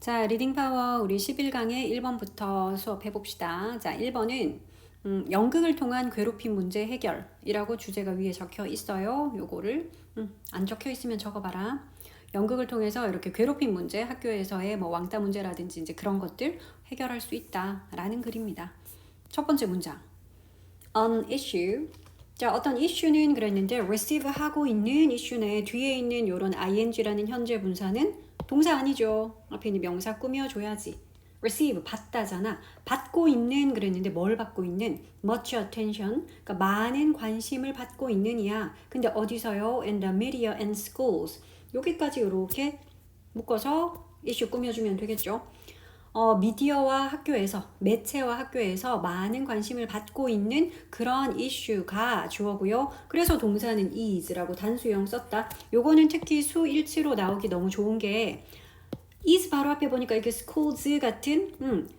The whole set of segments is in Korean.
자, 리딩 파워 우리 11강의 1번부터 수업해 봅시다. 자, 1번은 연극을 통한 괴롭힘 문제 해결이라고 주제가 위에 적혀 있어요. 요거를 안 적혀 있으면 적어봐라. 연극을 통해서 이렇게 괴롭힘 문제, 학교에서의 뭐 왕따 문제라든지 이제 그런 것들 해결할 수 있다라는 글입니다. 첫 번째 문장. An issue. 자, 어떤 issue는 그랬는데 receive 하고 있는 issue네. 뒤에 있는 요런 ing라는 현재 분사는 동사 아니죠. 앞에 있는 명사 꾸며줘야지. receive 받다잖아. 받고 있는 그랬는데 뭘 받고 있는? much attention. 그러니까 많은 관심을 받고 있는 이야. 근데 어디서요? In the media and schools. 여기까지 이렇게 묶어서 issue 꾸며주면 되겠죠. 미디어와 학교에서, 매체와 학교에서 많은 관심을 받고 있는 그런 이슈가 주어고요. 그래서 동사는 is라고 단수형 썼다. 요거는 특히 수일치로 나오기 너무 좋은 게 is 바로 앞에 보니까 이렇게 schools 같은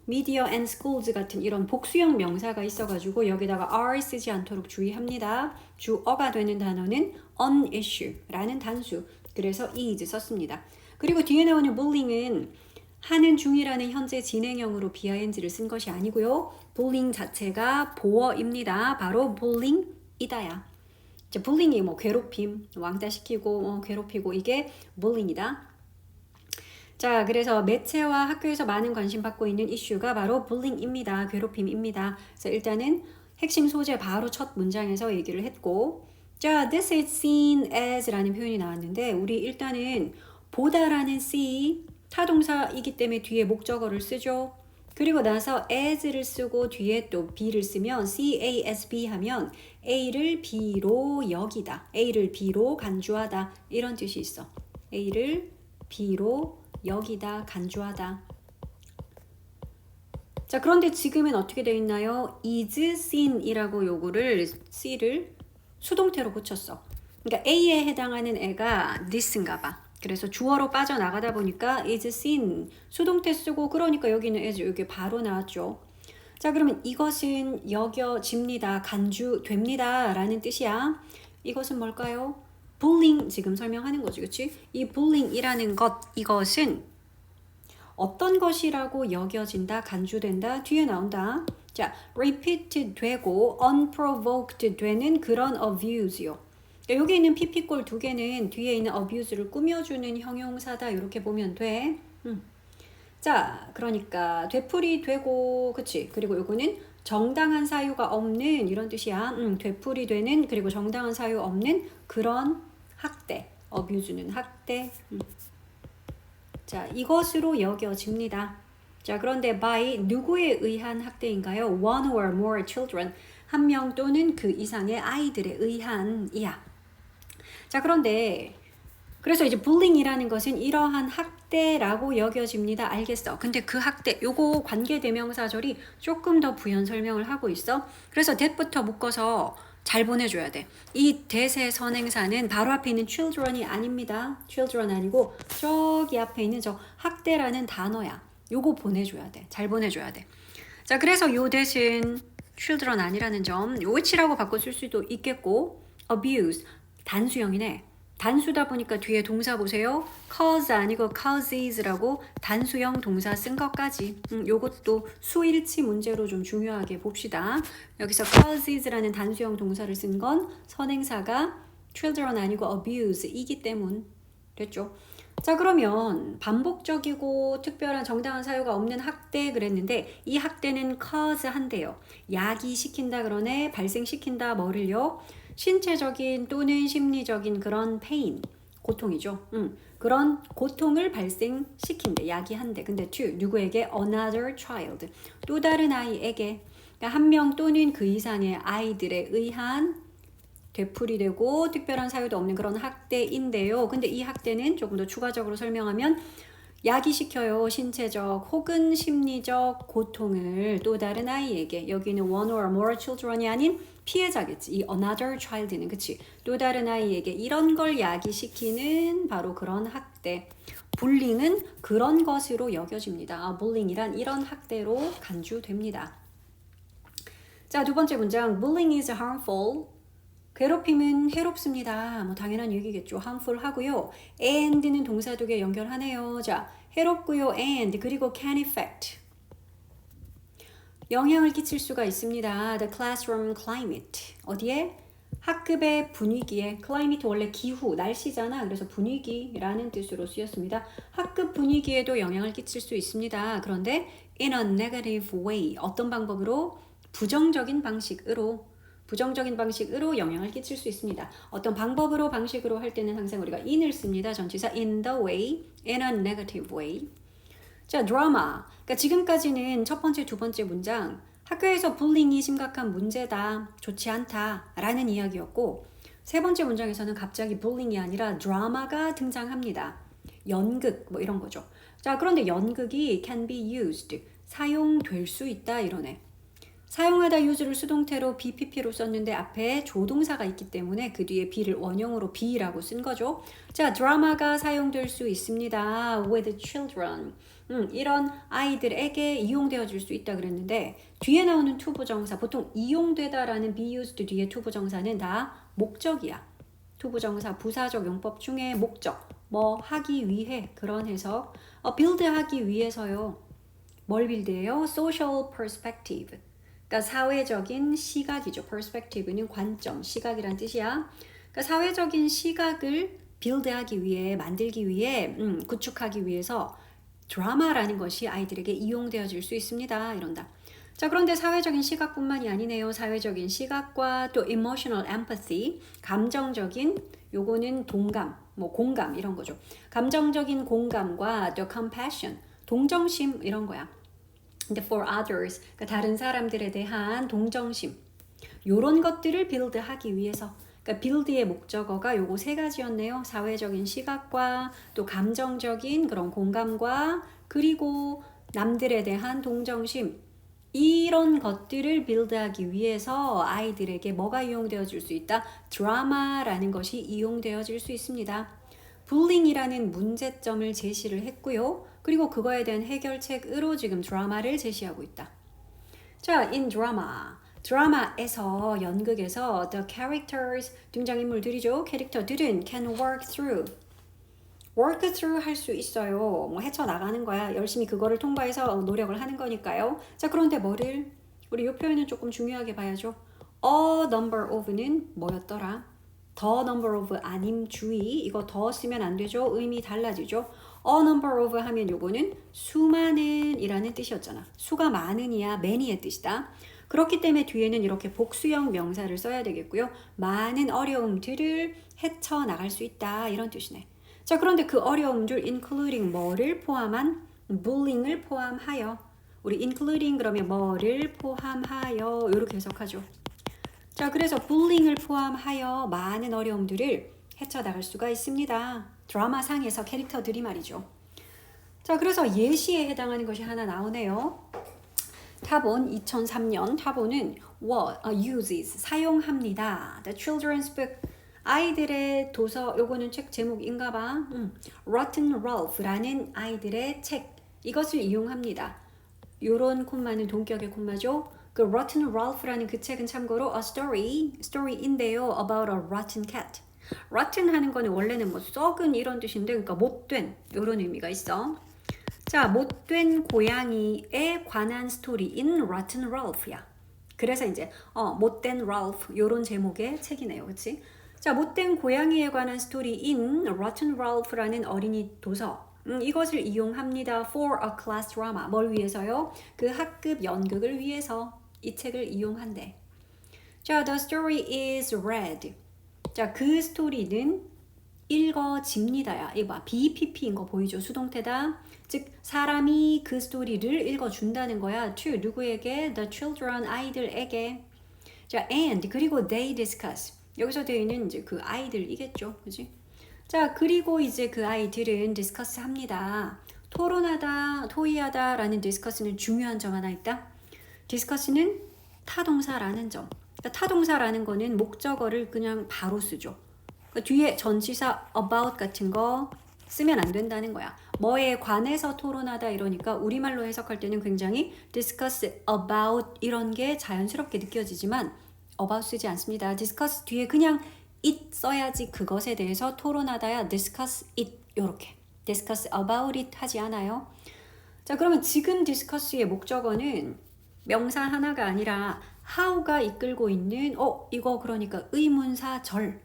media and schools 같은 이런 복수형 명사가 있어가지고 여기다가 are 쓰지 않도록 주의합니다. 주어가 되는 단어는 an issue라는 단수. 그래서 is 썼습니다. 그리고 뒤에 나오는 bullying은 하는 중이라는 현재 진행형으로 BING를 쓴 것이 아니고요. bullying 자체가 보어입니다. 바로 bullying이다야. bullying이 뭐 괴롭힘, 왕따시키고 괴롭히고 이게 bullying이다. 자, 그래서 매체와 학교에서 많은 관심 받고 있는 이슈가 바로 bullying입니다. 괴롭힘입니다. 그래서 일단은 핵심 소재 바로 첫 문장에서 얘기를 했고, 자, this is seen as라는 표현이 나왔는데 우리 일단은 보다라는 see 타동사이기 때문에 뒤에 목적어를 쓰죠. 그리고 나서 as를 쓰고 뒤에 또 be를 쓰면 CASB 하면 A를 B로 여기다. A를 B로 간주하다. 이런 뜻이 있어. A를 B로 여기다. 간주하다. 자, 그런데 지금은 어떻게 되어 있나요? is seen이라고 요거를 C를 수동태로 고쳤어. 그러니까 A에 해당하는 애가 this인가 봐. 그래서 주어로 빠져나가다 보니까 is seen 수동태 쓰고 그러니까 여기는 as 여기 바로 나왔죠. 자, 그러면 이것은 여겨집니다. 간주됩니다. 라는 뜻이야. 이것은 뭘까요? bullying 지금 설명하는 거지. 그치? 이 bullying이라는 것 이것은 어떤 것이라고 여겨진다, 간주된다, 뒤에 나온다. 자, repeated 되고 unprovoked 되는 그런 abuse요. 여기 있는 pp꼴 두 개는 뒤에 있는 abuse를 꾸며주는 형용사다. 이렇게 보면 돼. 자, 그러니까 되풀이되고, 그치? 그리고 요거는 정당한 사유가 없는 이런 뜻이야. 되풀이되는 그리고 정당한 사유 없는 그런 학대. abuse는 학대. 자, 이것으로 여겨집니다. 자, 그런데 by 누구에 의한 학대인가요? One or more children. 한 명 또는 그 이상의 아이들에 의한이야. 자, 그런데 그래서 이제 bullying이라는 것은 이러한 학대라고 여겨집니다. 알겠어. 근데 그 학대, 요거 관계대명사절이 조금 더 부연 설명을 하고 있어. 그래서 that부터 묶어서 잘 보내줘야 돼. 이 that의 선행사는 바로 앞에 있는 children이 아닙니다. children 아니고 저기 앞에 있는 저 학대라는 단어야. 요거 보내줘야 돼. 잘 보내줘야 돼. 자, 그래서 요 that은 children 아니라는 점, which라고 바꿔 쓸 수도 있겠고, abuse, 단수형이네. 단수다 보니까 뒤에 동사 보세요. cause 아니고 causes라고 단수형 동사 쓴 것까지. 요것도 수일치 문제로 좀 중요하게 봅시다. 여기서 causes라는 단수형 동사를 쓴 건 선행사가 children 아니고 abuse이기 때문. 됐죠? 자, 그러면 반복적이고 특별한 정당한 사유가 없는 학대 그랬는데 이 학대는 cause 한대요. 야기시킨다 그러네. 발생시킨다 뭐를요? 신체적인 또는 심리적인 그런 pain, 고통이죠. 그런 고통을 발생시킨대, 야기한대. 근데 to, 누구에게? Another child, 또 다른 아이에게. 그러니까 한 명 또는 그 이상의 아이들에 의한 되풀이되고 특별한 사유도 없는 그런 학대인데요. 근데 이 학대는 조금 더 추가적으로 설명하면 야기시켜요. 신체적 혹은 심리적 고통을 또 다른 아이에게. 여기는 one or more children이 아닌 피해자겠지. 이 another child는 그치. 또 다른 아이에게 이런 걸 야기시키는 바로 그런 학대. bullying은 그런 것으로 여겨집니다. bullying이란 이런 학대로 간주됩니다. 자, 두 번째 문장. bullying is harmful. 괴롭힘은 해롭습니다. 뭐 당연한 얘기겠죠. harmful 하고요. and는 동사 두 개 연결하네요. 자, 해롭고요. and 그리고 can affect 영향을 끼칠 수가 있습니다. The classroom climate 어디에? 학급의 분위기에 climate 원래 기후, 날씨잖아. 그래서 분위기라는 뜻으로 쓰였습니다. 학급 분위기에도 영향을 끼칠 수 있습니다. 그런데 in a negative way 어떤 방법으로? 부정적인 방식으로 영향을 끼칠 수 있습니다. 어떤 방법으로 방식으로 할 때는 항상 우리가 in을 씁니다. 전치사 in the way, in a negative way. 자, 드라마. 그러니까 지금까지는 첫 번째, 두 번째 문장 학교에서 불링이 심각한 문제다, 좋지 않다 라는 이야기였고 세 번째 문장에서는 갑자기 불링이 아니라 드라마가 등장합니다. 연극 뭐 이런 거죠. 자, 그런데 연극이 can be used, 사용될 수 있다 이러네. 사용하다 use를 수동태로 BPP로 썼는데 앞에 조동사가 있기 때문에 그 뒤에 be를 원형으로 be라고 쓴 거죠. 자, 드라마가 사용될 수 있습니다. with children. 이런 아이들에게 이용되어질 수 있다 그랬는데 뒤에 나오는 투부정사 보통 이용되다라는 be used 뒤에 투부정사는 다 목적이야. 투부정사 부사적 용법 중에 목적 뭐 하기 위해 그런 해석 build하기 위해서요. 뭘 빌드해요? social perspective 그러니까 사회적인 시각이죠. perspective는 관점, 시각이란 뜻이야. 그러니까 사회적인 시각을 빌드하기 위해, 만들기 위해, 구축하기 위해서 드라마라는 것이 아이들에게 이용되어질 수 있습니다. 이런다. 자, 그런데 사회적인 시각뿐만이 아니네요. 사회적인 시각과 또 emotional empathy, 감정적인 요거는 동감, 뭐 공감 이런 거죠. 감정적인 공감과 또 compassion, 동정심 이런 거야. 근데 for others, 그러니까 다른 사람들에 대한 동정심 요런 것들을 빌드하기 위해서 그러니까 빌드의 목적어가 요거 세 가지였네요. 사회적인 시각과 또 감정적인 그런 공감과 그리고 남들에 대한 동정심 이런 것들을 빌드하기 위해서 아이들에게 뭐가 이용되어질 수 있다? 드라마라는 것이 이용되어질 수 있습니다. 불링이라는 문제점을 제시를 했고요. 그리고 그거에 대한 해결책으로 지금 드라마를 제시하고 있다. 자, in drama. 드라마에서 연극에서 the characters 등장인물들이죠. 캐릭터들은 can work through 할 수 있어요. 뭐 헤쳐나가는 거야. 열심히 그거를 통과해서 노력을 하는 거니까요. 자, 그런데 뭐를? 우리 이 표현은 조금 중요하게 봐야죠. a number of는 뭐였더라? the number of 아님 주의. 이거 더 쓰면 안 되죠. 의미 달라지죠. a number of 하면 요거는 수많은 이라는 뜻이었잖아. 수가 많은이야 many의 뜻이다. 그렇기 때문에 뒤에는 이렇게 복수형 명사를 써야 되겠고요. 많은 어려움들을 헤쳐나갈 수 있다 이런 뜻이네. 자, 그런데 그 어려움들 including 뭐를 포함한? bullying을 포함하여. 우리 including 그러면 뭐를 포함하여 이렇게 해석하죠. 자, 그래서 bullying을 포함하여 많은 어려움들을 헤쳐나갈 수가 있습니다. 드라마상에서 캐릭터들이 말이죠. 자, 그래서 예시에 해당하는 것이 하나 나오네요. 타본 2003년 타본은 uses 사용합니다. The children's book 아이들의 도서 요거는 책 제목인가 봐. Rotten Ralph라는 아이들의 책 이것을 이용합니다. 요런 콤마는 동격의 콤마죠. 그 Rotten Ralph라는 그 책은 참고로 a story인데요. about a rotten cat. rotten 하는 거는 원래는 뭐 썩은 이런 뜻인데 그러니까 못된 요런 의미가 있어. 자, 못된 고양이에 관한 스토리인 Rotten Ralph야. 그래서 이제 못된 Ralph 요런 제목의 책이네요. 그치? 자, 못된 고양이에 관한 스토리인 Rotten Ralph라는 어린이 도서 이것을 이용합니다. for a class drama. 뭘 위해서요? 그 학급 연극을 위해서 이 책을 이용한대. 자, the story is read. 자, 그 스토리는 읽어집니다야. 이거 봐. BPP인 거 보이죠? 수동태다. 즉 사람이 그 스토리를 읽어준다는 거야. to 누구에게? the children 아이들에게. 자, and 그리고 they discuss. 여기서 they는 이제 그 아이들이겠죠, 그지? 자, 그리고 이제 그 아이들은 discuss 합니다. 토론하다, 토의하다라는 discuss는 중요한 점 하나 있다. discuss는 타동사라는 점. 그러니까 타동사라는 거는 목적어를 그냥 바로 쓰죠. 그러니까 뒤에 전치사 about 같은 거 쓰면 안 된다는 거야. 뭐에 관해서 토론하다 이러니까 우리말로 해석할 때는 굉장히 discuss about 이런 게 자연스럽게 느껴지지만 about 쓰지 않습니다. discuss 뒤에 그냥 it 써야지 그것에 대해서 토론하다야 discuss it 요렇게 discuss about it 하지 않아요? 자, 그러면 지금 discuss의 목적어는 명사 하나가 아니라 how가 이끌고 있는 이거 그러니까 의문사절.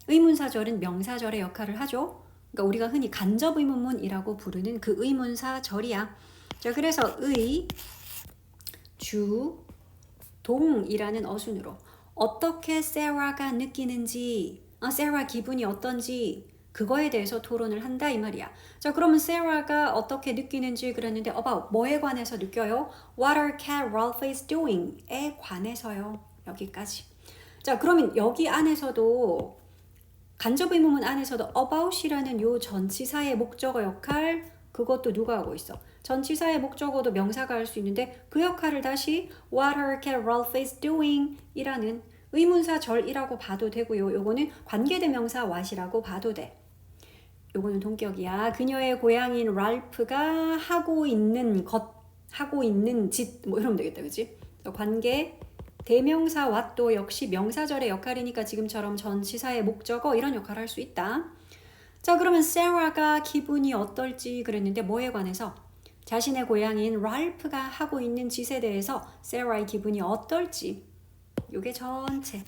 의문사절은 명사절의 역할을 하죠. 그러니까 우리가 흔히 간접 의문문이라고 부르는 그 의문사절이야. 자, 그래서 의, 주, 동이라는 어순으로 어떻게 세라가 느끼는지, 세라 기분이 어떤지 그거에 대해서 토론을 한다 이 말이야. 자, 그러면 세라가 어떻게 느끼는지 그랬는데 about 뭐에 관해서 느껴요? What our cat Ralph is doing에 관해서요. 여기까지. 자, 그러면 여기 안에서도 간접 의문문 안에서도 about이라는 요 전치사의 목적어 역할 그것도 누가 하고 있어? 전치사의 목적어도 명사가 할 수 있는데 그 역할을 다시 What her cat Ralph is doing 이라는 의문사절이라고 봐도 되고요. 요거는 관계대명사 what이라고 봐도 돼. 요거는 동격이야. 그녀의 고양이인 랄프가 하고 있는 것, 하고 있는 짓, 뭐 이러면 되겠다, 그치? 관계 대명사 what도 역시 명사절의 역할이니까 지금처럼 전치사의 목적어 이런 역할을 할 수 있다. 자, 그러면 세라가 기분이 어떨지 그랬는데 뭐에 관해서? 자신의 고양이인 랄프가 하고 있는 짓에 대해서 세라의 기분이 어떨지 요게 전체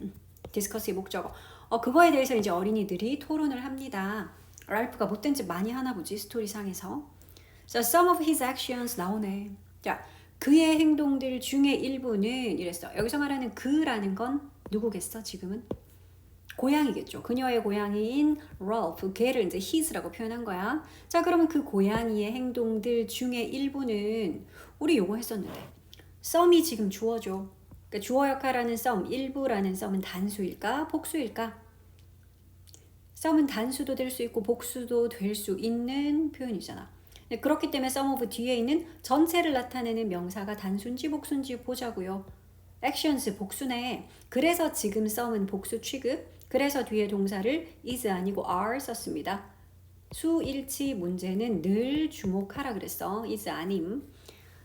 디스커스의 목적어. 그거에 대해서 이제 어린이들이 토론을 합니다. 랄프가 못된 짓 많이 하나 보지 스토리상에서. 자, some of his actions 나오네. 자, 그의 행동들 중에 일부는 이랬어. 여기서 말하는 그라는 건 누구겠어 지금은? 고양이겠죠. 그녀의 고양이인 랄프, 걔를 이제 his라고 표현한 거야. 자, 그러면 그 고양이의 행동들 중에 일부는 우리 요거 했었는데 some이 지금 주어죠. 그러니까 주어 역할하는 some, 일부라는 some은 단수일까? 복수일까? some은 단수도 될 수 있고 복수도 될 수 있는 표현이잖아. 그렇기 때문에 some of 뒤에 있는 전체를 나타내는 명사가 단수인지 복수인지 보자고요. actions 복수네. 그래서 지금 some은 복수 취급. 그래서 뒤에 동사를 is 아니고 are 썼습니다. 수일치 문제는 늘 주목하라 그랬어. is 아님.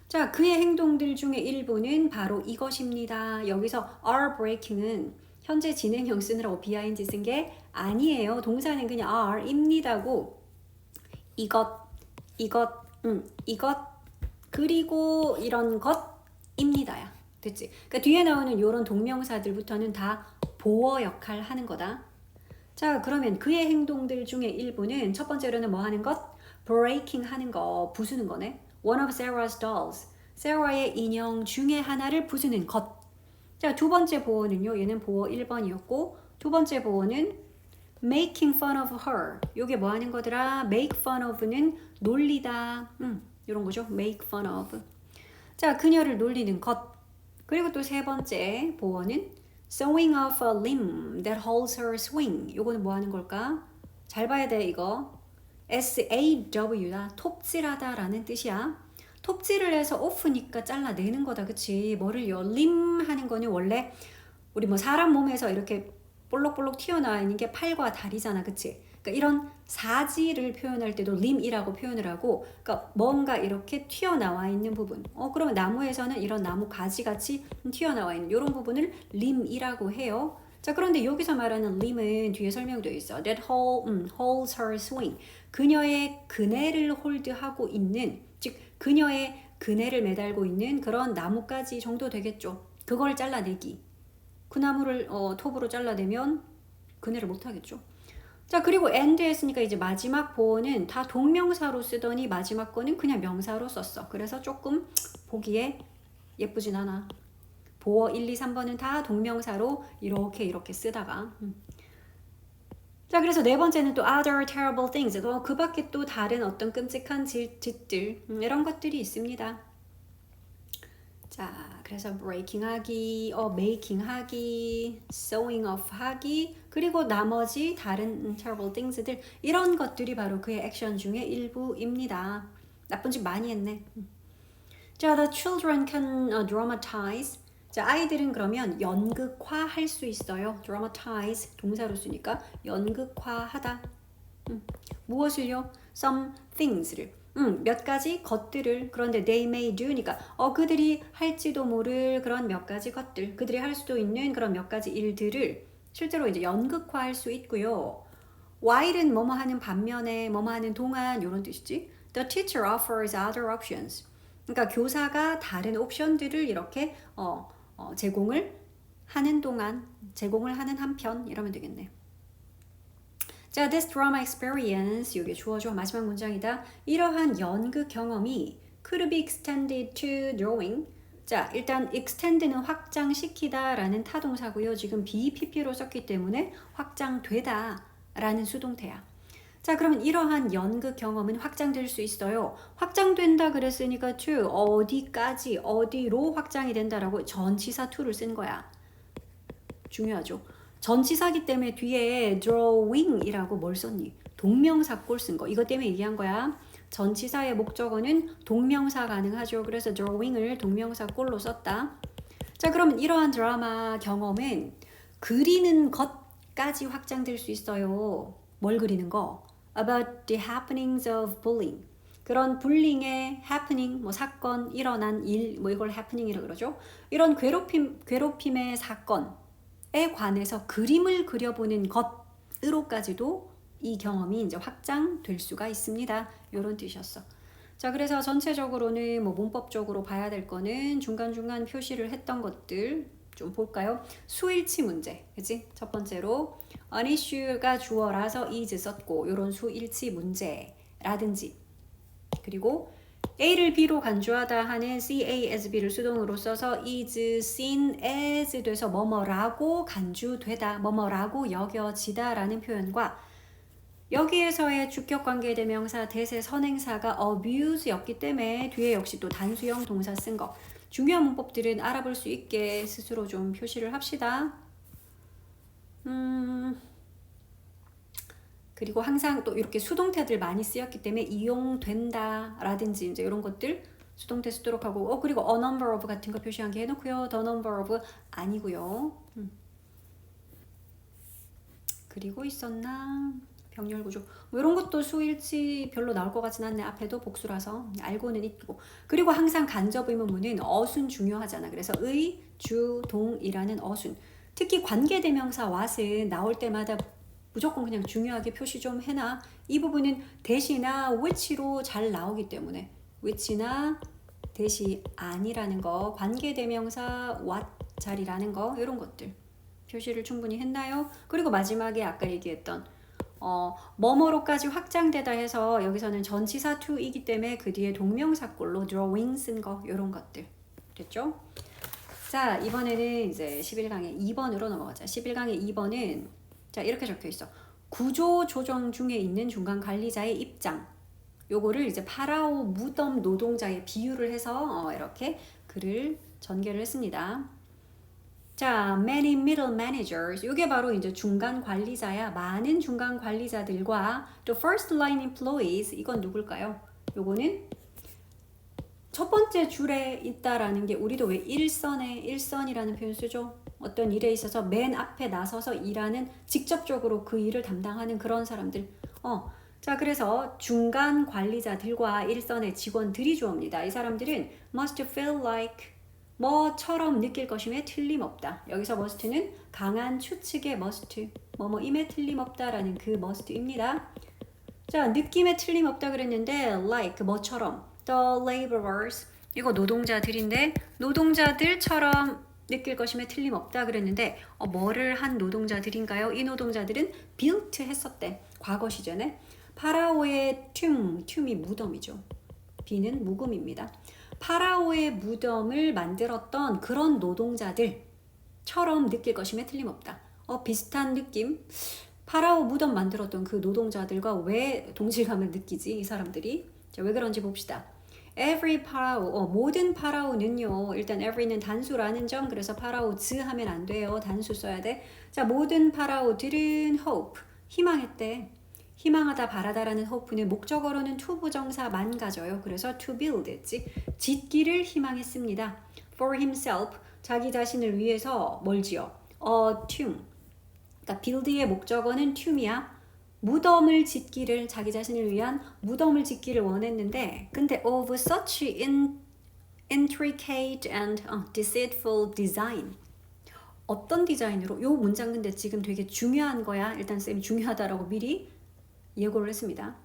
자, 그의 행동들 중에 일부는 바로 이것입니다. 여기서 are breaking은 현재 진행형 쓰느라고 behind 쓴 게 아니에요. 동사는 그냥 are입니다고. 이것, 그리고 이런 것입니다야. 됐지? 그러니까 뒤에 나오는 이런 동명사들부터는 다 보어 역할 하는 거다. 자, 그러면 그의 행동들 중에 일부는 첫 번째로는 뭐 하는 것? breaking 하는 거, 부수는 거네. One of Sarah's dolls. 세라의 인형 중에 하나를 부수는 것. 자, 두 번째 보어는요. 얘는 보어 1번이었고 두 번째 보어는 making fun of her. 요게 뭐 하는 거더라? make fun of는 놀리다. 이런 거죠. make fun of. 자, 그녀를 놀리는 것. 그리고 또 세 번째 보어는 sewing off a limb that holds her swing. 요거는 뭐 하는 걸까? 잘 봐야 돼, 이거. SAW다. 톱질하다 라는 뜻이야. 톱질을 해서 off니까 잘라내는 거다, 그치? 뭐를요? limb 하는 거는 원래 우리 뭐 사람 몸에서 이렇게 볼록볼록 튀어나와 있는 게 팔과 다리잖아, 그치? 그러니까 이런 사지를 표현할 때도 limb이라고 표현을 하고, 그러니까 뭔가 이렇게 튀어나와 있는 부분. 그러면 나무에서는 이런 나무 가지같이 튀어나와 있는 이런 부분을 limb이라고 해요. 자, 그런데 여기서 말하는 limb은 뒤에 설명되어 있어. That holds her swing. 그녀의 그네를 홀드하고 있는, 즉 그녀의 그네를 매달고 있는 그런 나뭇가지 정도 되겠죠. 그걸 잘라내기. 그 나무를 톱으로 잘라내면 그네를 못 하겠죠. 자, 그리고 and 했으니까 이제 마지막 보어는 다 동명사로 쓰더니 마지막 거는 그냥 명사로 썼어. 그래서 조금 보기에 예쁘진 않아. 보어 1, 2, 3번은 다 동명사로 이렇게 쓰다가 자, 그래서 네 번째는 또 other terrible things. 그 밖에 또 다른 어떤 끔찍한 짓들 이런 것들이 있습니다. 자, 그래서 breaking 하기, making 하기, sewing off 하기, 그리고 나머지 다른 terrible things들 이런 것들이 바로 그의 액션 중에 일부입니다. 나쁜 짓 많이 했네. 자, the children can dramatize. 자, 아이들은 그러면 연극화 할 수 있어요. dramatize 동사로 쓰니까 연극화하다. 무엇을요? some things를. 몇 가지 것들을. 그런데 they may do니까 그들이 할지도 모를 그런 몇 가지 것들, 그들이 할 수도 있는 그런 몇 가지 일들을 실제로 이제 연극화할 수 있고요. while은 뭐뭐 하는 반면에 뭐뭐 하는 동안 이런 뜻이지. The teacher offers other options. 그러니까 교사가 다른 옵션들을 이렇게 제공을 하는 동안, 제공을 하는 한편 이러면 되겠네. 자, this drama experience, 이게 주어줘 마지막 문장이다. 이러한 연극 경험이 could be extended to drawing. 자, 일단 extend는 확장시키다 라는 타동사고요. 지금 BPP로 썼기 때문에 확장되다 라는 수동태야. 자, 그러면 이러한 연극 경험은 확장될 수 있어요. 확장된다 그랬으니까 to 어디까지, 어디로 확장이 된다라고 전치사 to를 쓴 거야. 중요하죠. 전치사기 때문에 뒤에 drawing이라고 뭘 썼니? 동명사 꼴 쓴 거. 이것 때문에 얘기한 거야. 전치사의 목적어는 동명사 가능하죠. 그래서 drawing을 동명사 꼴로 썼다. 자, 그럼 이러한 드라마 경험은 그리는 것까지 확장될 수 있어요. 뭘 그리는 거? About the happenings of bullying. 그런 불링의 happening, 뭐 사건, 일어난 일, 뭐 이걸 happening이라고 그러죠. 이런 괴롭힘의 사건에 관해서 그림을 그려보는 것으로까지도 이 경험이 이제 확장될 수가 있습니다. 이런 뜻이었어. 자, 그래서 전체적으로는 뭐 문법적으로 봐야 될 거는 중간중간 표시를 했던 것들 좀 볼까요? 수일치 문제, 그치? 첫 번째로 an issue가 주어라서 is 썼고 이런 수일치 문제라든지, 그리고 A를 B로 간주하다 하는 CA as B를 수동으로 써서 is seen as 돼서 뭐뭐라고 간주되다, 뭐뭐라고 여겨지다 라는 표현과 여기에서의 주격관계대명사 대세 선행사가 abuse였기 때문에 뒤에 역시 또 단수형 동사 쓴 거. 중요한 문법들은 알아볼 수 있게 스스로 좀 표시를 합시다. 그리고 항상 또 이렇게 수동태들 많이 쓰였기 때문에 이용된다 라든지 이제 이런 것들 수동태 쓰도록 하고, 그리고 a number of 같은 거 표시한 게 해놓고요. the number of 아니고요. 그리고 있었나? 병렬 구조. 뭐 이런 것도 수일치 별로 나올 것 같진 않네. 앞에도 복수라서 알고는 있고. 그리고 항상 간접 의문문은 어순 중요하잖아. 그래서 의, 주, 동이라는 어순. 특히 관계대명사 what은 나올 때마다 무조건 그냥 중요하게 표시 좀 해놔. 이 부분은 대시나 which로 잘 나오기 때문에 which나 대시 아니라는 거, 관계대명사 what 자리라는 거 이런 것들 표시를 충분히 했나요? 그리고 마지막에 아까 얘기했던 뭐뭐로까지 확장되다 해서 여기서는 전치사 to이기 때문에 그 뒤에 동명사꼴로 drawing 쓴 거 이런 것들 됐죠? 자, 이번에는 이제 11강의 2번으로 넘어가자. 11강의 2번은 자, 이렇게 적혀 있어. 구조 조정 중에 있는 중간 관리자의 입장. 요거를 이제 파라오 무덤 노동자의 비유를 해서 이렇게 글을 전개를 했습니다. 자, many middle managers. 요게 바로 이제 중간 관리자야. 많은 중간 관리자들과 the first line employees. 이건 누굴까요? 요거는 첫 번째 줄에 있다라는 게 우리도 왜 일선이라는 표현 쓰죠? 어떤 일에 있어서 맨 앞에 나서서 일하는, 직접적으로 그 일을 담당하는 그런 사람들. 자, 그래서 중간 관리자들과 일선의 직원들이 주어입니다. 이 사람들은 must feel like 뭐처럼 느낄 것임에 틀림없다. 여기서 must는 강한 추측의 must, 뭐뭐임에 틀림없다라는 그 must입니다. 자, 느낌에 틀림없다 그랬는데 like 뭐처럼 the laborers, 이거 노동자들인데 노동자들처럼 느낄 것임에 틀림없다 그랬는데 뭐를 한 노동자들인가요? 이 노동자들은 built 했었대. 과거 시제네. 파라오의 툼이 무덤이죠. B는 묵음입니다. 파라오의 무덤을 만들었던 그런 노동자들처럼 느낄 것임에 틀림없다. 비슷한 느낌. 파라오 무덤 만들었던 그 노동자들과 왜 동질감을 느끼지? 이 사람들이. 자, 왜 그런지 봅시다. Every 파라오, 모든 파라오는요. 일단 every는 단수라는 점, 그래서 파라오즈 하면 안 돼요. 단수 써야 돼. 자, 모든 파라오들은 hope, 희망했대. 희망하다, 바라다라는 hope는 목적어로는 to 부정사만 가져요. 그래서 to build 했지. 짓기를 희망했습니다. For himself, 자기 자신을 위해서 뭘 지어? tomb. 그러니까 build의 목적어는 tomb이야. 무덤을 짓기를, 자기 자신을 위한 무덤을 짓기를 원했는데, 근데 of such intricate and deceitful design, 어떤 디자인으로 요 문장 근데 지금 되게 중요한 거야. 일단 쌤이 중요하다라고 미리 예고를 했습니다.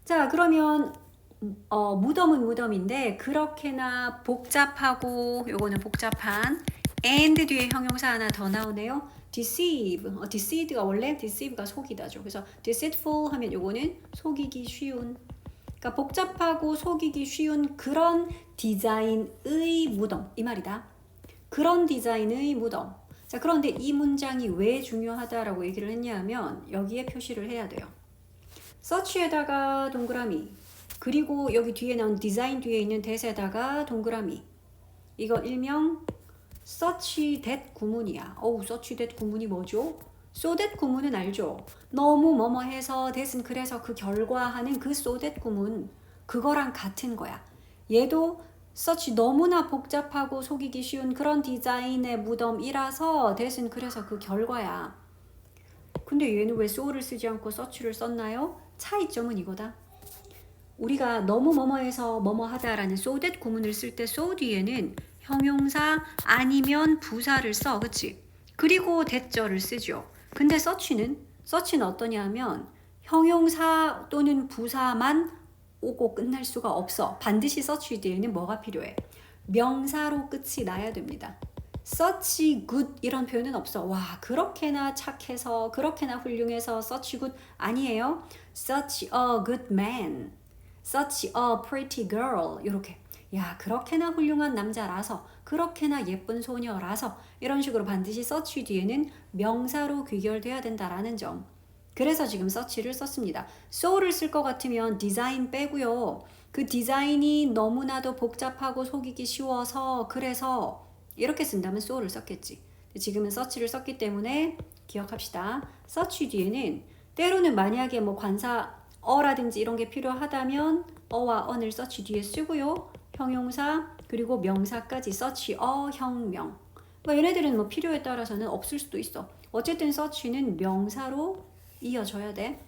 자, 그러면 무덤은 무덤인데 그렇게나 복잡하고 요거는 복잡한 and 뒤에 형용사 하나 더 나오네요. deceive. deceived가 원래 deceive가 속이다죠. 그래서 deceitful 하면 요거는 속이기 쉬운. 그러니까 복잡하고 속이기 쉬운 그런 디자인의 무덤 이 말이다. 그런 디자인의 무덤. 자, 그런데 이 문장이 왜 중요하다라고 얘기를 했냐면 여기에 표시를 해야 돼요. search에다가 동그라미, 그리고 여기 뒤에 나온 디자인 뒤에 있는 that에다가 동그라미. 이거 일명 search that 구문이야. search that 구문이 뭐죠? so that 구문은 알죠? 너무 뭐뭐 해서 that은 그래서 그 결과 하는 그 so that 구문, 그거랑 같은 거야. 얘도 search 너무나 복잡하고 속이기 쉬운 그런 디자인의 무덤이라서 that은 그래서 그 결과야. 근데 얘는 왜 so를 쓰지 않고 search를 썼나요? 차이점은 이거다. 우리가 너무 뭐뭐해서 뭐뭐하다라는 so that 구문을 쓸 때 so 뒤에는 형용사 아니면 부사를 써. 그치? 그리고 대절을 쓰죠. 근데 search는 어떠냐면 형용사 또는 부사만 오고 끝날 수가 없어. 반드시 search 뒤에는 뭐가 필요해? 명사로 끝이 나야 됩니다. such good 이런 표현은 없어. 와, 그렇게나 착해서 그렇게나 훌륭해서 such good 아니에요. such a good man, such a pretty girl 이렇게. 야, 그렇게나 훌륭한 남자라서 그렇게나 예쁜 소녀라서 이런 식으로 반드시 such 뒤에는 명사로 귀결돼야 된다라는 점. 그래서 지금 such를 썼습니다. so를 쓸 것 같으면 디자인 빼고요. 그 디자인이 너무나도 복잡하고 속이기 쉬워서 그래서 이렇게 쓴다면 so를 썼겠지. 지금은 search를 썼기 때문에 기억합시다. search 뒤에는 때로는 만약에 뭐 관사 어라든지 이런 게 필요하다면 어와 on을 search 뒤에 쓰고요. 형용사 그리고 명사까지 search 형명. 뭐 얘네들은 뭐 필요에 따라서는 없을 수도 있어. 어쨌든 search는 명사로 이어져야 돼.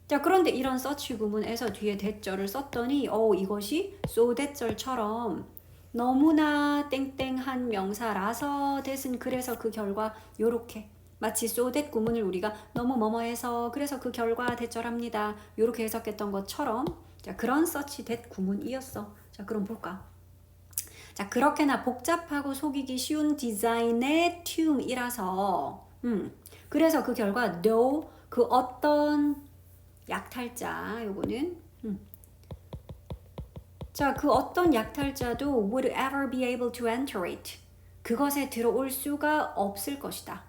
자, 그런데 이런 search 구문에서 뒤에 대절을 썼더니 이것이 so 대절처럼 너무나 땡땡한 명사라서 that은 그래서 그 결과 요렇게 마치 so that 구문을 우리가 너무 뭐뭐해서 그래서 그 결과 대절합니다. 요렇게 해석했던 것처럼 자, 그런 search that 구문이었어. 자, 그럼 볼까? 자, 그렇게나 복잡하고 속이기 쉬운 디자인의 튠이라서 그래서 그 결과 no 그 어떤 약탈자 요거는 자, 그 어떤 약탈자도 would ever be able to enter it. 그것에 들어올 수가 없을 것이다.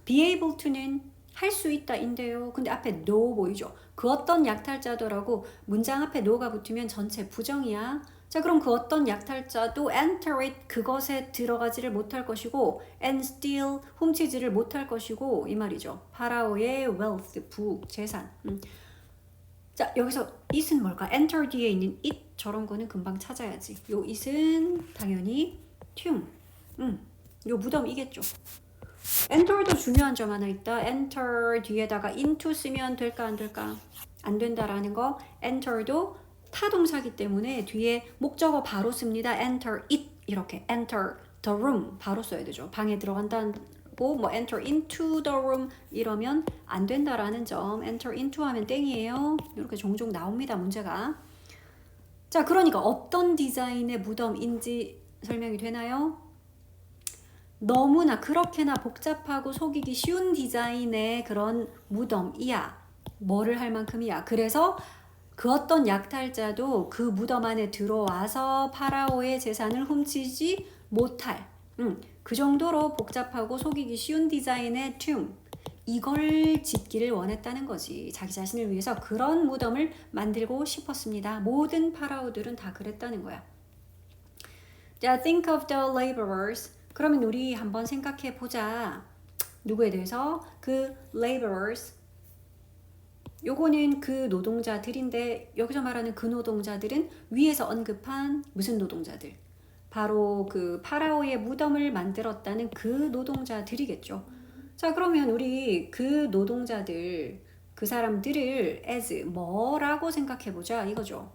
be able to는 할 수 있다인데요. 근데 앞에 no 보이죠? 그 어떤 약탈자도라고 문장 앞에 no가 붙으면 전체 부정이야. 자, 그럼 그 어떤 약탈자도 enter it 그것에 들어가지를 못할 것이고 and steal 훔치지를 못할 것이고 이 말이죠. 파라오의 wealth 재산. 자, 여기서 it은 뭘까? enter 뒤에 있는 it 저런 거는 금방 찾아야지. 요 it은 당연히 튠. 요 무덤이겠죠. enter도 중요한 점 하나 있다. enter 뒤에다가 into 쓰면 될까 안 될까? 안 된다라는 거. enter도 타동사기 때문에 뒤에 목적어 바로 씁니다. enter it 이렇게 enter the room 바로 써야 되죠. 방에 들어간다는 뭐 enter into the room 이러면 안 된다라는 점. enter into 하면 땡이에요. 이렇게 종종 나옵니다. 문제가. 자, 그러니까 어떤 디자인의 무덤인지 설명이 되나요? 너무나 그렇게나 복잡하고 속이기 쉬운 디자인의 그런 무덤이야. 뭐를 할 만큼이야. 그래서 그 어떤 약탈자도 그 무덤 안에 들어와서 파라오의 재산을 훔치지 못할 그 정도로 복잡하고 속이기 쉬운 디자인의 튠 이걸 짓기를 원했다는 거지. 자기 자신을 위해서 그런 무덤을 만들고 싶었습니다. 모든 파라오들은 다 그랬다는 거야. 자, think of the laborers. 그러면 우리 한번 생각해 보자. 누구에 대해서? 그 laborers. 요거는 그 노동자들인데 여기서 말하는 그 노동자들은 위에서 언급한 무슨 노동자들? 바로 그 파라오의 무덤을 만들었다는 그 노동자들이겠죠. 자, 그러면 우리 그 노동자들, 그 사람들을 as 뭐라고 생각해 보자 이거죠.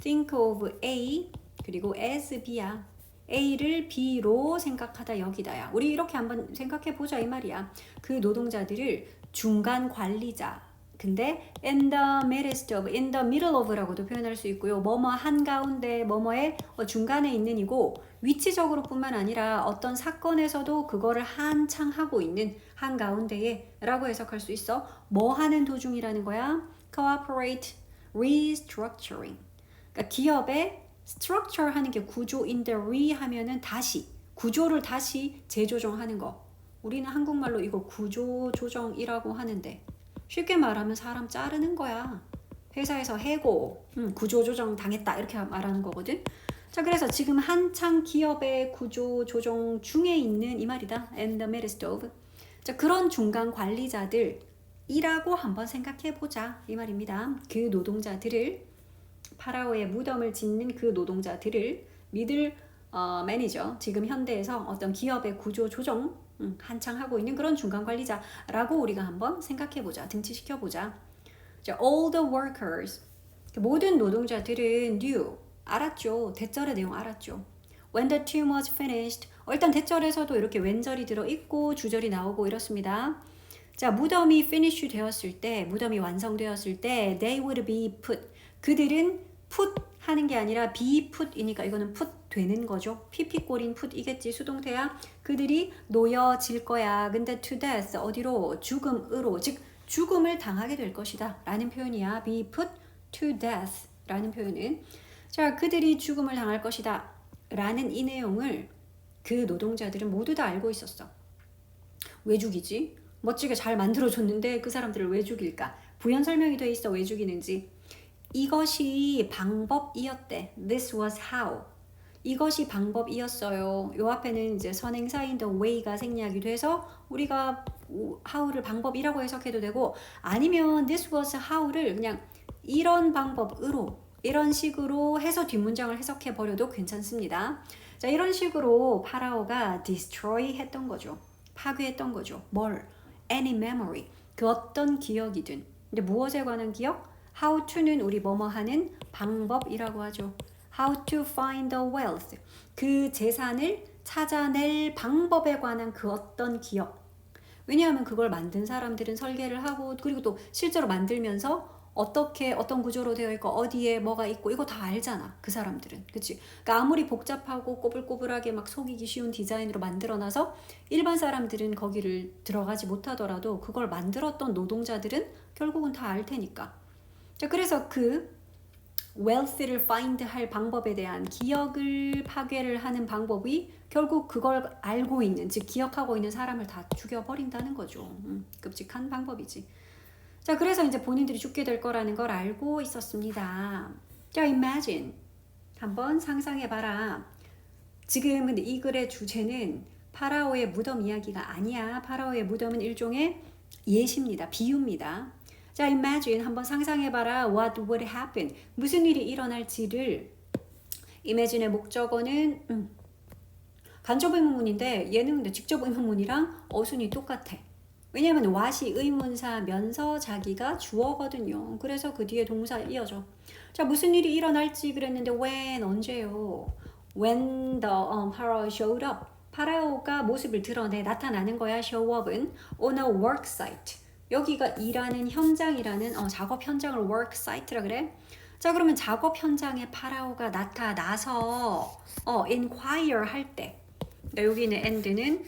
think of A 그리고 as B야. A를 B로 생각하다 여기다야. 우리 이렇게 한번 생각해 보자 이 말이야. 그 노동자들을 중간 관리자. 근데 in the midst of, in the middle of라고도 표현할 수 있고요. 뭐뭐 한가운데, 뭐뭐의 중간에 있는 이고 위치적으로 뿐만 아니라 어떤 사건에서도 그거를 한창 하고 있는 한가운데에 라고 해석할 수 있어. 뭐 하는 도중이라는 거야? Cooperate, restructuring. 그러니까 기업의 structure 하는 게 구조인데 re 하면은 다시 구조를 다시 재조정하는 거. 우리는 한국말로 이거 구조 조정이라고 하는데 쉽게 말하면 사람 자르는 거야. 회사에서 해고, 구조 조정 당했다 이렇게 말하는 거거든. 자, 그래서 지금 한창 기업의 구조 조정 중에 있는 이 말이다. And the midst of. 자, 그런 중간 관리자들이라고 한번 생각해 보자 이 말입니다. 그 노동자들을 파라오의 무덤을 짓는 그 노동자들을 미들 매니저, 지금 현대에서 어떤 기업의 구조 조정 한창 하고 있는 그런 중간 관리자라고 우리가 한번 생각해 보자, 등치시켜 보자. All the workers, 모든 노동자들은 knew, 알았죠. 대절의 내용 알았죠. When the tomb was finished, 일단 대절에서도 이렇게 왼절이 들어 있고 주절이 나오고 이렇습니다. 자, 무덤이 finish 되었을 때, 무덤이 완성되었을 때, they would be put. 그들은 put 하는 게 아니라 be put이니까 이거는 put 되는 거죠. PP 꼬린 put이겠지, 수동태야. 그들이 놓여질 거야. 근데 to death, 어디로? 죽음으로, 즉 죽음을 당하게 될 것이다 라는 표현이야. be put to death 라는 표현은. 자, 그들이 죽음을 당할 것이다 라는 이 내용을 그 노동자들은 모두 다 알고 있었어. 왜 죽이지? 멋지게 잘 만들어줬는데 그 사람들을 왜 죽일까? 부연 설명이 돼 있어, 왜 죽이는지. 이것이 방법이었대. This was how. 이것이 방법이었어요. 요 앞에는 이제 선행사인 the way가 생략이 돼서 우리가 how를 방법이라고 해석해도 되고, 아니면 this was how를 그냥 이런 방법으로, 이런 식으로 해서 뒷문장을 해석해 버려도 괜찮습니다. 자, 이런 식으로 파라오가 destroy 했던 거죠. 파괴했던 거죠. 뭘? Any memory. 그 어떤 기억이든. 근데 무엇에 관한 기억? How to는 우리 뭐뭐 하는 방법이라고 하죠. How to find the wealth. 그 재산을 찾아낼 방법에 관한 그 어떤 기억. 왜냐하면 그걸 만든 사람들은 설계를 하고, 그리고 또 실제로 만들면서 어떻게 어떤 구조로 되어 있고 어디에 뭐가 있고 이거 다 알잖아, 그 사람들은. 그치? 그러니까 아무리 복잡하고 꼬불꼬불하게 막 속이기 쉬운 디자인으로 만들어놔서 일반 사람들은 거기를 들어가지 못하더라도 그걸 만들었던 노동자들은 결국은 다 알 테니까. 자, 그래서 그 wealth를 find 할 방법에 대한 기억을 파괴를 하는 방법이 결국 그걸 알고 있는, 즉 기억하고 있는 사람을 다 죽여버린다는 거죠. 끔찍한 방법이지. 자, 그래서 이제 본인들이 죽게 될 거라는 걸 알고 있었습니다. 자, imagine. 한번 상상해봐라. 지금 근데 이 글의 주제는 파라오의 무덤 이야기가 아니야. 파라오의 무덤은 일종의 예시입니다. 비유입니다. 자, imagine. 한번 상상해봐라. What would happen? 무슨 일이 일어날지를. imagine의 목적어는 간접 의문문인데 얘는 근데 직접 의문문이랑 어순이 똑같아. 왜냐면 what이 의문사면서 자기가 주어거든요. 그래서 그 뒤에 동사 이어져. 자, 무슨 일이 일어날지 그랬는데 when, 언제요? When the Pharaoh showed up. 파라오가 모습을 드러내 나타나는 거야. show up은 on a work site. 여기가 일하는 현장이라는 작업 현장을 work site라 그래. 자, 그러면 작업 현장에 파라오가 나타나서 inquire 할 때. 그러니까 여기 있는 and는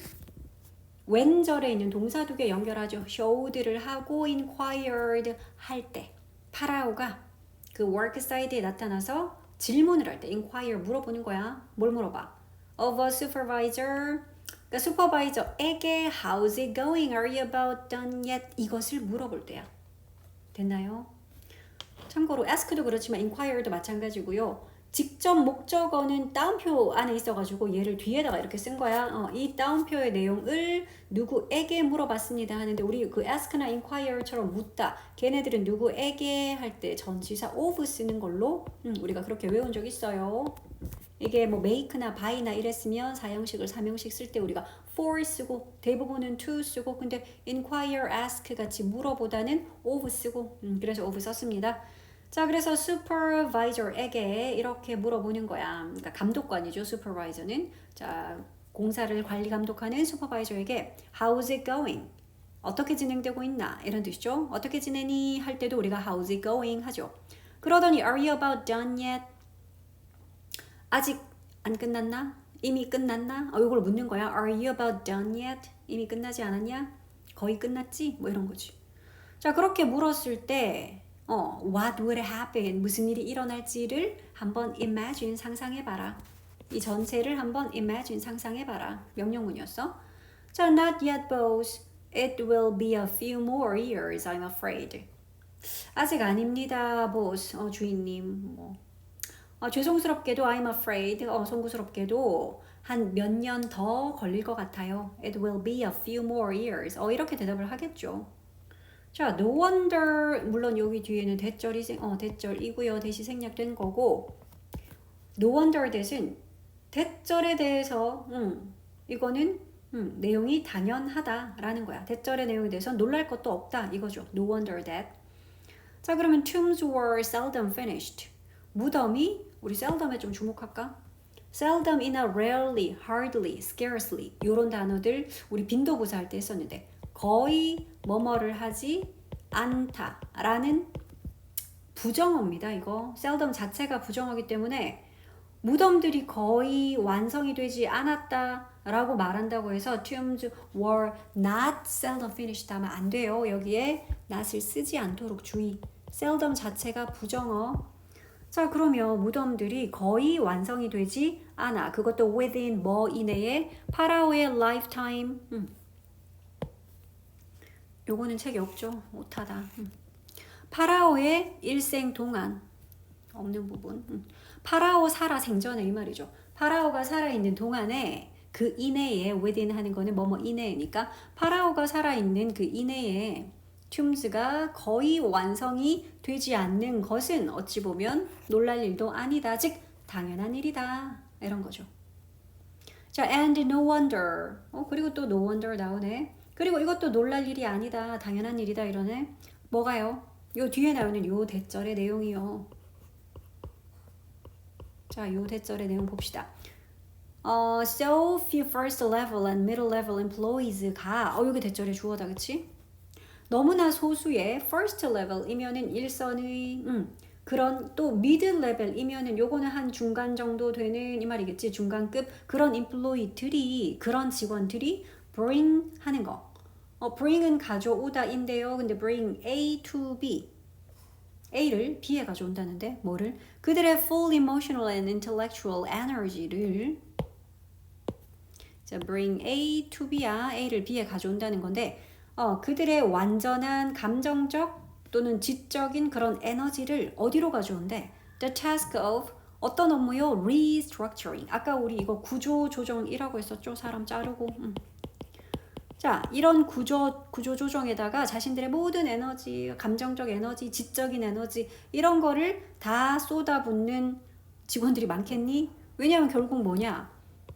왼절에 있는 동사 두 개 연결하죠. showed를 하고 inquired 할 때 파라오가 그 work site에 나타나서 질문을 할 때 inquire 물어보는 거야. 뭘 물어봐? of a supervisor. 그러니까 슈퍼바이저에게 how's it going? Are you about done yet? 이것을 물어볼 때야. 됐나요? 참고로 ask도 그렇지만 inquire도 마찬가지고요. 직접 목적어는 따옴표 안에 있어가지고 얘를 뒤에다가 이렇게 쓴 거야. 이 따옴표의 내용을 누구에게 물어봤습니다 하는데 우리 그 ask나 inquire처럼 묻다. 걔네들은 누구에게 할 때 전치사 of 쓰는 걸로 우리가 그렇게 외운 적 있어요. 이게 뭐 make나 buy나 이랬으면 사형식을 3형식 쓸 때 우리가 for 쓰고 대부분은 to 쓰고 근데 inquire, ask 같이 물어보다는 of 쓰고 그래서 of 썼습니다. 자, 그래서 supervisor에게 이렇게 물어보는 거야. 그러니까 감독관이죠, supervisor는. 자, 공사를 관리 감독하는 supervisor에게 how's it going? 어떻게 진행되고 있나? 이런 뜻이죠. 어떻게 지내니? 할 때도 우리가 how's it going 하죠. 그러더니 are you about done yet? 아직 안 끝났나? 이미 끝났나? 이걸 묻는 거야. Are you about done yet? 이미 끝나지 않았냐? 거의 끝났지? 뭐 이런 거지. 자, 그렇게 물었을 때 what would happen? 무슨 일이 일어날지를 한번 imagine 상상해봐라. 이 전체를 한번 imagine 상상해봐라. 명령문이었어. 자, not yet, boss. It will be a few more years, I'm afraid. 아직 아닙니다, boss. 주인님. 뭐. 죄송스럽게도 I'm afraid. 송구스럽게도 한 몇 년 더 걸릴 것 같아요. It will be a few more years. 이렇게 대답을 하겠죠. 자, no wonder. 물론 여기 뒤에는 대절이고요. 대시 생략된 거고. no wonder 대신 대절에 대해서 이거는 내용이 당연하다라는 거야. 대절의 내용에 대해서 놀랄 것도 없다 이거죠. No wonder that. 자, 그러면 tombs were seldom finished. 무덤이 우리 seldom에 좀 주목할까? seldom이나 rarely, hardly, scarcely 이런 단어들 우리 빈도부사 할 때 했었는데 거의 뭐뭐를 하지 않다라는 부정어입니다. 이거 seldom 자체가 부정어이기 때문에 무덤들이 거의 완성이 되지 않았다라고 말한다고 해서 tombs were not seldom finished 하면 안 돼요. 여기에 not을 쓰지 않도록 주의. seldom 자체가 부정어. 자, 그러면 무덤들이 거의 완성이 되지 않아. 그것도 within 뭐 이내에 파라오의 lifetime. 요거는 책이 없죠. 오타다. 파라오의 일생 동안 없는 부분. 파라오 살아 생전에 이 말이죠. 파라오가 살아있는 동안에 그 이내에 within 하는 거는 뭐뭐 이내니까 파라오가 살아있는 그 이내에 tombs가 거의 완성이 되지 않는 것은 어찌 보면 놀랄 일도 아니다. 즉 당연한 일이다. 이런 거죠. 자, and no wonder. 그리고 또 no wonder 나오네. 그리고 이것도 놀랄 일이 아니다. 당연한 일이다 이러네. 뭐가요? 요 뒤에 나오는 요 대절의 내용이요. 자, 요 대절의 내용 봅시다. So few first level and middle level employees가 요게 대절의 주어다, 그치? 너무나 소수의 first level이면은 일선의 그런 또 middle level이면은 요거는 한 중간 정도 되는 이 말이겠지. 중간급 그런 employee들이 그런 직원들이 bring 하는 거. bring은 가져오다인데요. 근데 bring A to B. A를 B에 가져온다는데 뭐를? 그들의 full emotional and intellectual energy를 자, bring A to B야. A를 B에 가져온다는 건데 그들의 완전한 감정적 또는 지적인 그런 에너지를 어디로 가져온대? The task of 어떤 업무요? Restructuring. 아까 우리 이거 구조 조정이라고 했었죠? 사람 자르고. 자, 이런 구조 조정에다가 자신들의 모든 에너지, 감정적 에너지, 지적인 에너지 이런 거를 다 쏟아붓는 직원들이 많겠니? 왜냐하면 결국 뭐냐?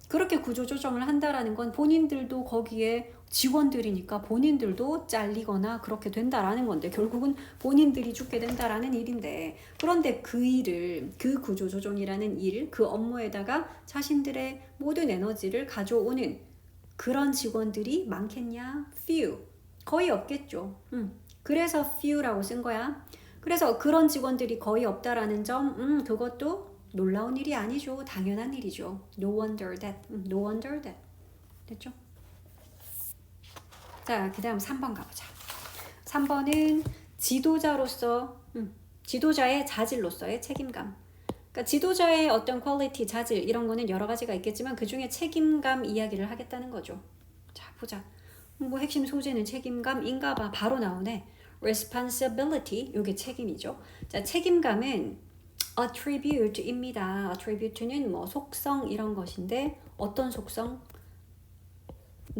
그렇게 구조 조정을 한다라는 건 본인들도 거기에 직원들이니까 본인들도 잘리거나 그렇게 된다라는 건데 결국은 본인들이 죽게 된다라는 일인데 그런데 그 일을 그 구조 조정이라는 일, 그 업무에다가 자신들의 모든 에너지를 가져오는 그런 직원들이 많겠냐? few. 거의 없겠죠. 그래서 few라고 쓴 거야. 그래서 그런 직원들이 거의 없다라는 점, 그것도 놀라운 일이 아니죠. 당연한 일이죠. No wonder that. No wonder that. 됐죠? 자, 그 다음 3번 가보자. 3번은 지도자로서, 지도자의 자질로서의 책임감. 그러니까 지도자의 어떤 퀄리티, 자질 이런 거는 여러 가지가 있겠지만 그 중에 책임감 이야기를 하겠다는 거죠. 자, 보자. 뭐 핵심 소재는 책임감인가 봐. 바로 나오네. responsibility, 요게 책임이죠. 자, 책임감은 attribute입니다. attribute는 뭐 속성 이런 것인데 어떤 속성?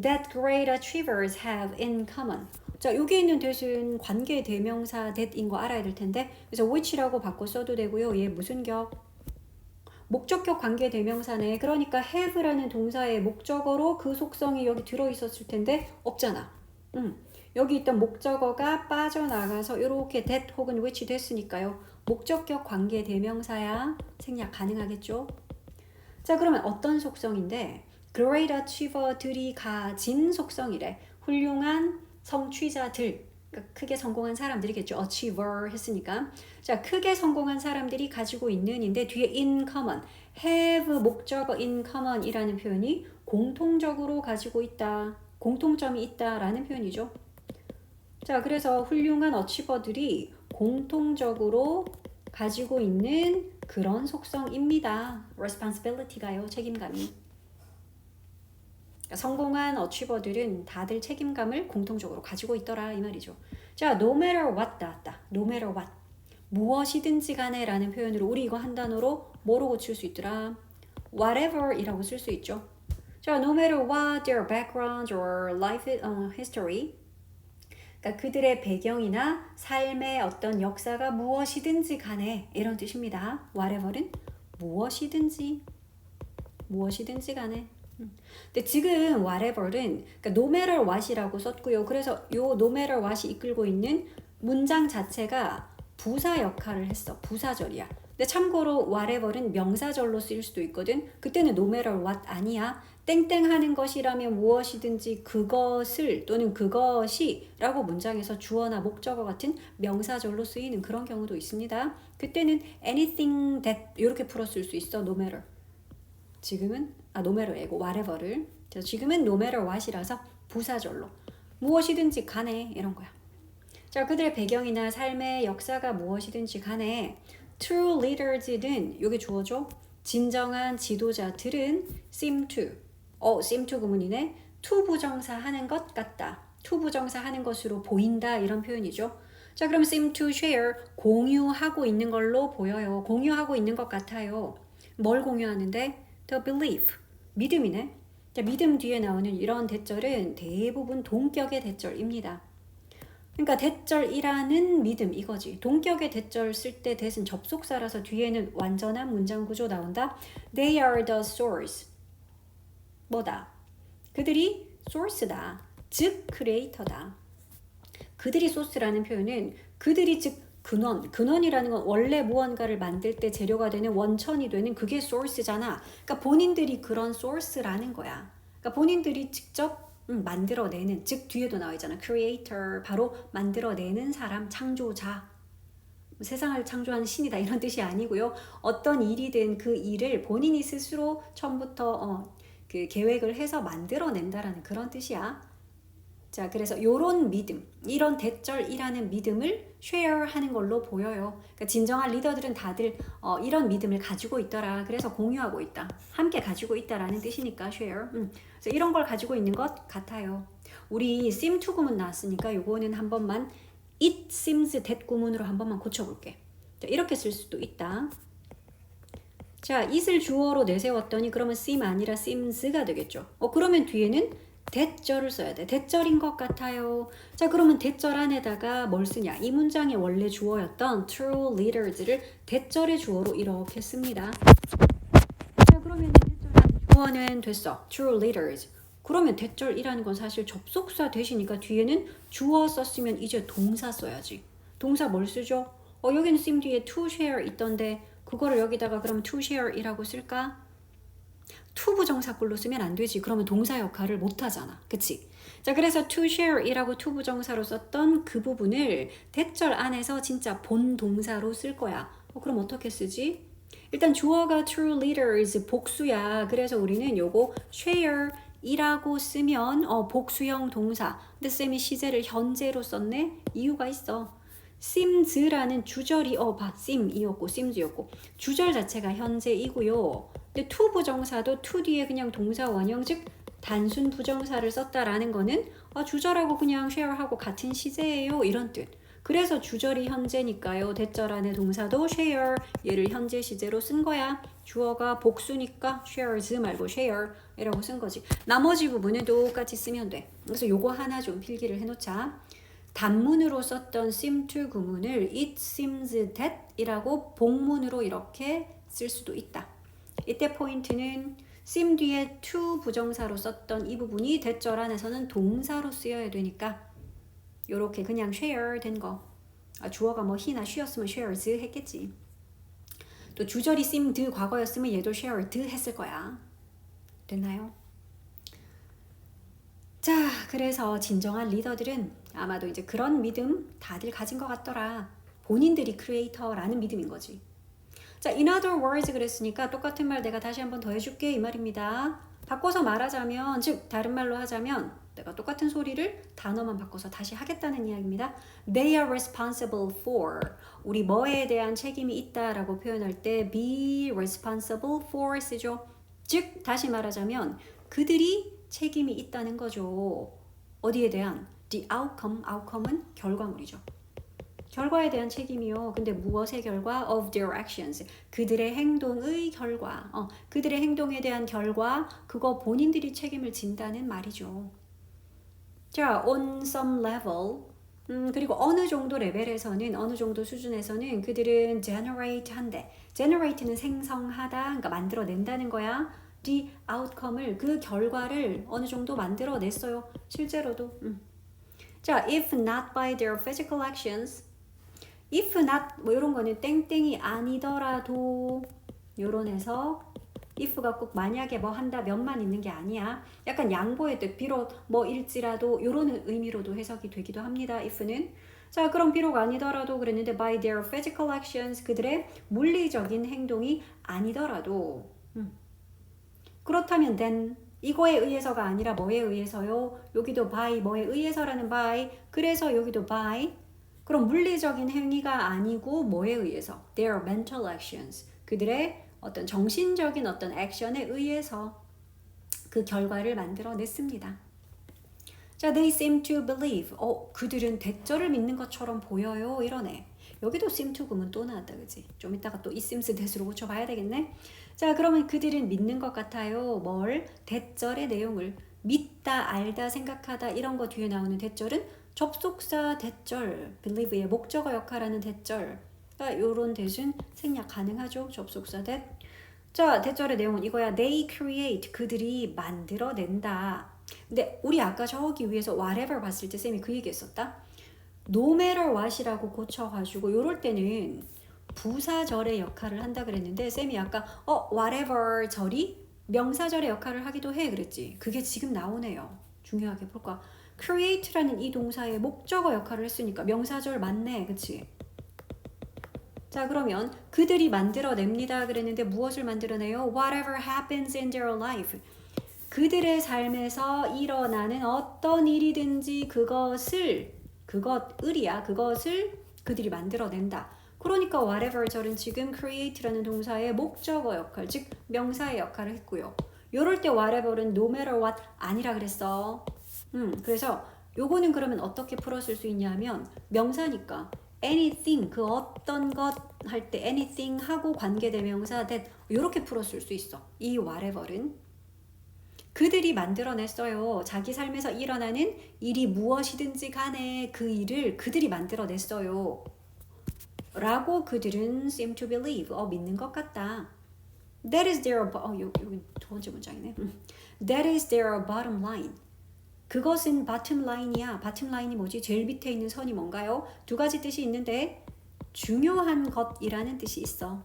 That great achievers have in common. 자, 여기 있는 that은 관계 대명사 that인 거 알아야 될 텐데 그래서 which라고 바꿔 써도 되고요. 얘 무슨 격? 목적격 관계 대명사네. 그러니까 have라는 동사의 목적어로 그 속성이 여기 들어있었을 텐데 없잖아. 여기 있던 목적어가 빠져나가서 이렇게 that 혹은 which 됐으니까요. 목적격 관계 대명사야. 생략 가능하겠죠? 자, 그러면 어떤 속성인데 Great Achiever들이 가진 속성이래. 훌륭한 성취자들. 그러니까 크게 성공한 사람들이겠죠. Achiever 했으니까. 자, 크게 성공한 사람들이 가지고 있는인데 뒤에 in common, have 목적어 in common 이라는 표현이 공통적으로 가지고 있다. 공통점이 있다라는 표현이죠. 자, 그래서 훌륭한 어치버들이 공통적으로 가지고 있는 그런 속성입니다. responsibility가요, 책임감이. 그러니까 성공한 어치버들은 다들 책임감을 공통적으로 가지고 있더라 이 말이죠. 자, no matter what 나왔다. no matter what. 무엇이든지 간에 라는 표현으로 우리 이거 한 단어로 뭐로 고칠 수 있더라? whatever 이라고 쓸 수 있죠. 자, no matter what their background or life history. 그러니까 그들의 배경이나 삶의 어떤 역사가 무엇이든지 간에 이런 뜻입니다. whatever는 무엇이든지 간에. 근데 지금 whatever는 그러니까 no matter what이라고 썼고요. 그래서 요 no matter what이 이끌고 있는 문장 자체가 부사 역할을 했어. 부사절이야. 근데 참고로 whatever는 명사절로 쓰일 수도 있거든. 그때는 no matter what 아니야. 땡땡 하는 것이라면 무엇이든지 그것을 또는 그것이 라고 문장에서 주어나 목적어 같은 명사절로 쓰이는 그런 경우도 있습니다. 그때는 anything that 이렇게 풀었을 수 있어. no matter. 지금은 no matter이고 whatever를. 지금은 no matter what이라서 부사절로 무엇이든지 간에 이런 거야. 자, 그들의 배경이나 삶의 역사가 무엇이든지 간에 true leaders는 여기 주어죠. 진정한 지도자들은 seem to seem to 구문이네. to 부정사 하는 것 같다. to 부정사 하는 것으로 보인다 이런 표현이죠. 자, 그럼 seem to share 공유하고 있는 걸로 보여요. 공유하고 있는 것 같아요. 뭘 공유하는데? the belief 믿음이네. 자, 믿음 뒤에 나오는 이런 대절은 대부분 동격의 대절입니다. 그러니까 대절이라는 믿음 이거지. 동격의 대절 쓸 때 대신 접속사라서 뒤에는 완전한 문장 구조 나온다. They are the source. 뭐다? 그들이 source다. 즉 creator다. 그들이 소스라는 표현은 그들이 즉 근원이라는 건 원래 무언가를 만들 때 재료가 되는 원천이 되는 그게 source잖아. 그러니까 본인들이 그런 source라는 거야. 그러니까 본인들이 직접 만들어내는, 즉 뒤에도 나와 있잖아. creator, 바로 만들어내는 사람, 창조자. 세상을 창조하는 신이다 이런 뜻이 아니고요. 어떤 일이든 그 일을 본인이 스스로 처음부터 그 계획을 해서 만들어낸다라는 그런 뜻이야. 자, 그래서 요런 믿음, 이런 대절이라는 믿음을 share하는 걸로 보여요. 그러니까 진정한 리더들은 다들 이런 믿음을 가지고 있더라. 그래서 공유하고 있다. 함께 가지고 있다라는 뜻이니까 share. 그래서 이런 걸 가지고 있는 것 같아요. 우리 seem to 구문 나왔으니까 요거는 한 번만 it seems that 구문으로 한 번만 고쳐볼게. 자, 이렇게 쓸 수도 있다. 자, it을 주어로 내세웠더니 그러면 seem 아니라 seems가 되겠죠. 그러면 뒤에는 대절을 써야 돼. 대절인 것 같아요. 자, 그러면 대절 안에다가 뭘 쓰냐? 이 문장의 원래 주어였던 true leaders를 대절의 주어로 이렇게 씁니다. 자, 그러면 대절의 주어는 됐어. true leaders. 그러면 대절이라는 건 사실 접속사 대시니까 뒤에는 주어 썼으면 이제 동사 써야지. 동사 뭘 쓰죠? 여기는 seem 뒤에 to share 있던데 그거를 여기다가 그럼 to share이라고 쓸까? to 부정사꼴로 쓰면 안 되지. 그러면 동사 역할을 못 하잖아. 그치? 자, 그래서 to share이라고 to 부정사로 썼던 그 부분을 대절 안에서 진짜 본 동사로 쓸 거야. 그럼 어떻게 쓰지? 일단 주어가 true leaders 복수야. 그래서 우리는 요거 share 이라고 쓰면 복수형 동사. 근데 쌤이 시제를 현재로 썼네? 이유가 있어. seems라는 주절이 seem이었고 seems였고 주절 자체가 현재이고요. 근데 to 부정사도 to 뒤에 그냥 동사 원형 즉 단순 부정사를 썼다라는 거는 주절하고 그냥 share하고 같은 시제예요 이런 뜻. 그래서 주절이 현재니까요. 대절 안에 동사도 share 얘를 현재 시제로 쓴 거야. 주어가 복수니까 shares 말고 share 이라고 쓴 거지. 나머지 부분은 똑같이 쓰면 돼. 그래서 요거 하나 좀 필기를 해놓자. 단문으로 썼던 seem to 구문을 it seems that 이라고 복문으로 이렇게 쓸 수도 있다. 이때 포인트는 seem 뒤에 to 부정사로 썼던 이 부분이 대절 안에서는 동사로 쓰여야 되니까 요렇게 그냥 share 된 거. 주어가 뭐 he나 she였으면 shares 했겠지. 또 주절이 seemed 과거였으면 얘도 shared 했을 거야. 됐나요? 자, 그래서 진정한 리더들은 아마도 이제 그런 믿음 다들 가진 것 같더라. 본인들이 크리에이터라는 믿음인 거지. 자, in other words 그랬으니까 똑같은 말 내가 다시 한번 더 해줄게 이 말입니다. 바꿔서 말하자면, 즉 다른 말로 하자면 내가 똑같은 소리를 단어만 바꿔서 다시 하겠다는 이야기입니다. They are responsible for. 우리 뭐에 대한 책임이 있다라고 표현할 때 be responsible for 쓰죠. 즉 다시 말하자면 그들이 책임이 있다는 거죠. 어디에 대한? The outcome. outcome은 결과물이죠. 결과에 대한 책임이요. 근데 무엇의 결과? Of their actions. 그들의 행동의 결과. 그들의 행동에 대한 결과. 그거 본인들이 책임을 진다는 말이죠. 자, on some level. 그리고 어느 정도 레벨에서는, 어느 정도 수준에서는 그들은 generate 한대. generate는 생성하다. 그러니까 만들어낸다는 거야. the outcome을, 그 결과를 어느 정도 만들어냈어요. 실제로도. 자, if not by their physical actions. if not 뭐 이런 거는 땡땡이 아니더라도 요런 해석. if가 꼭 만약에 뭐 한다 면만 있는 게 아니야. 약간 양보의 뜻, 비록 뭐 일지라도 요런 의미로도 해석이 되기도 합니다. if는. 자, 그럼 비록 아니더라도 그랬는데 by their physical actions 그들의 물리적인 행동이 아니더라도 그렇다면 then 이거에 의해서가 아니라 뭐에 의해서요? 여기도 by 뭐에 의해서라는 by. 그래서 여기도 by. 그럼 물리적인 행위가 아니고 뭐에 의해서? Their mental actions. 그들의 어떤 정신적인 어떤 액션에 의해서 그 결과를 만들어냈습니다. 자, they seem to believe. 그들은 대절을 믿는 것처럼 보여요. 이러네. 여기도 seem to 구문 또 나왔다, 그지? 좀 이따가 또 이 seems that으로 고쳐봐야 되겠네. 자, 그러면 그들은 믿는 것 같아요. 뭘? 대절의 내용을. 믿다, 알다, 생각하다 이런 거 뒤에 나오는 대절은 접속사 대절, believe의 목적어 역할하는 대절. 요런 대신 생략 가능하죠. 접속사 대. 자, 대절의 내용은 이거야. They create. 그들이 만들어낸다. 근데 우리 아까 저기 위에서 whatever 봤을 때 쌤이 그 얘기 했었다. No matter what이라고 고쳐가지고 요럴 때는 부사절의 역할을 한다 그랬는데 쌤이 아까 whatever 절이 명사절의 역할을 하기도 해 그랬지. 그게 지금 나오네요. 중요하게 볼까. create라는 이 동사의 목적어 역할을 했으니까 명사절 맞네. 그치? 자, 그러면 그들이 만들어냅니다 그랬는데 무엇을 만들어내요? Whatever happens in their life. 그들의 삶에서 일어나는 어떤 일이든지 그것을 그들이 만들어낸다. 그러니까 whatever 절은 지금 create라는 동사의 목적어 역할, 즉 명사의 역할을 했고요. 요럴 때 whatever은 no matter what 아니라 그랬어. 그래서 요거는 그러면 어떻게 풀었을 수 있냐면 명사니까 anything 그 어떤 것 할 때 anything 하고 관계대명사 that 요렇게 풀었을 수 있어. 이 whatever는 그들이 만들어냈어요. 자기 삶에서 일어나는 일이 무엇이든지 간에 그 일을 그들이 만들어냈어요. 라고 그들은 seem to believe. 믿는 것 같다. That is their 여기 두 번째 문장이네. That is their bottom line. 그것은 bottom line이야. bottom line이 뭐지? 제일 밑에 있는 선이 뭔가요? 두 가지 뜻이 있는데 중요한 것이라는 뜻이 있어.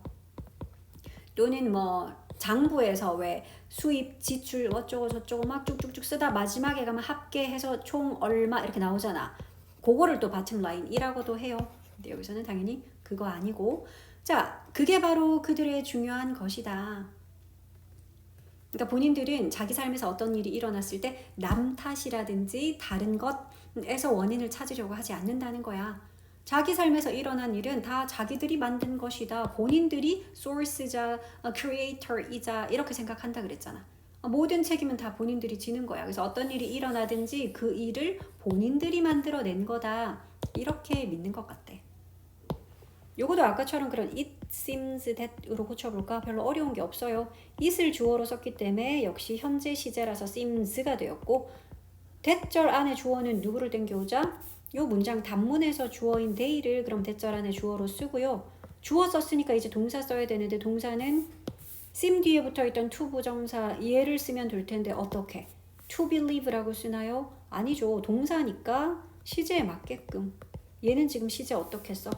또는 뭐 장부에서 왜 수입, 지출 어쩌고 저쩌고 막 쭉쭉쭉 쓰다 마지막에 가면 합계해서 총 얼마 이렇게 나오잖아. 그거를 또 bottom line이라고도 해요. 근데 여기서는 당연히 그거 아니고 자, 그게 바로 그들의 중요한 것이다. 그러니까 본인들은 자기 삶에서 어떤 일이 일어났을 때 남 탓이라든지 다른 것에서 원인을 찾으려고 하지 않는다는 거야. 자기 삶에서 일어난 일은 다 자기들이 만든 것이다. 본인들이 source자, creator이자 이렇게 생각한다 그랬잖아. 모든 책임은 다 본인들이 지는 거야. 그래서 어떤 일이 일어나든지 그 일을 본인들이 만들어낸 거다. 이렇게 믿는 것 같대. 요거도 아까처럼 그런 it seems that으로 고쳐볼까? 별로 어려운 게 없어요. it을 주어로 썼기 때문에 역시 현재 시제라서 seems가 되었고 대절 안에 주어는 누구를 땡겨오자? 요 문장 단문에서 주어인 they를 그럼 대절 안에 주어로 쓰고요. 주어 썼으니까 이제 동사 써야 되는데 동사는 seem 뒤에 붙어있던 to 부정사 얘를 쓰면 될 텐데 어떻게? to believe라고 쓰나요? 아니죠. 동사니까 시제에 맞게끔 얘는 지금 시제 어떻게 써?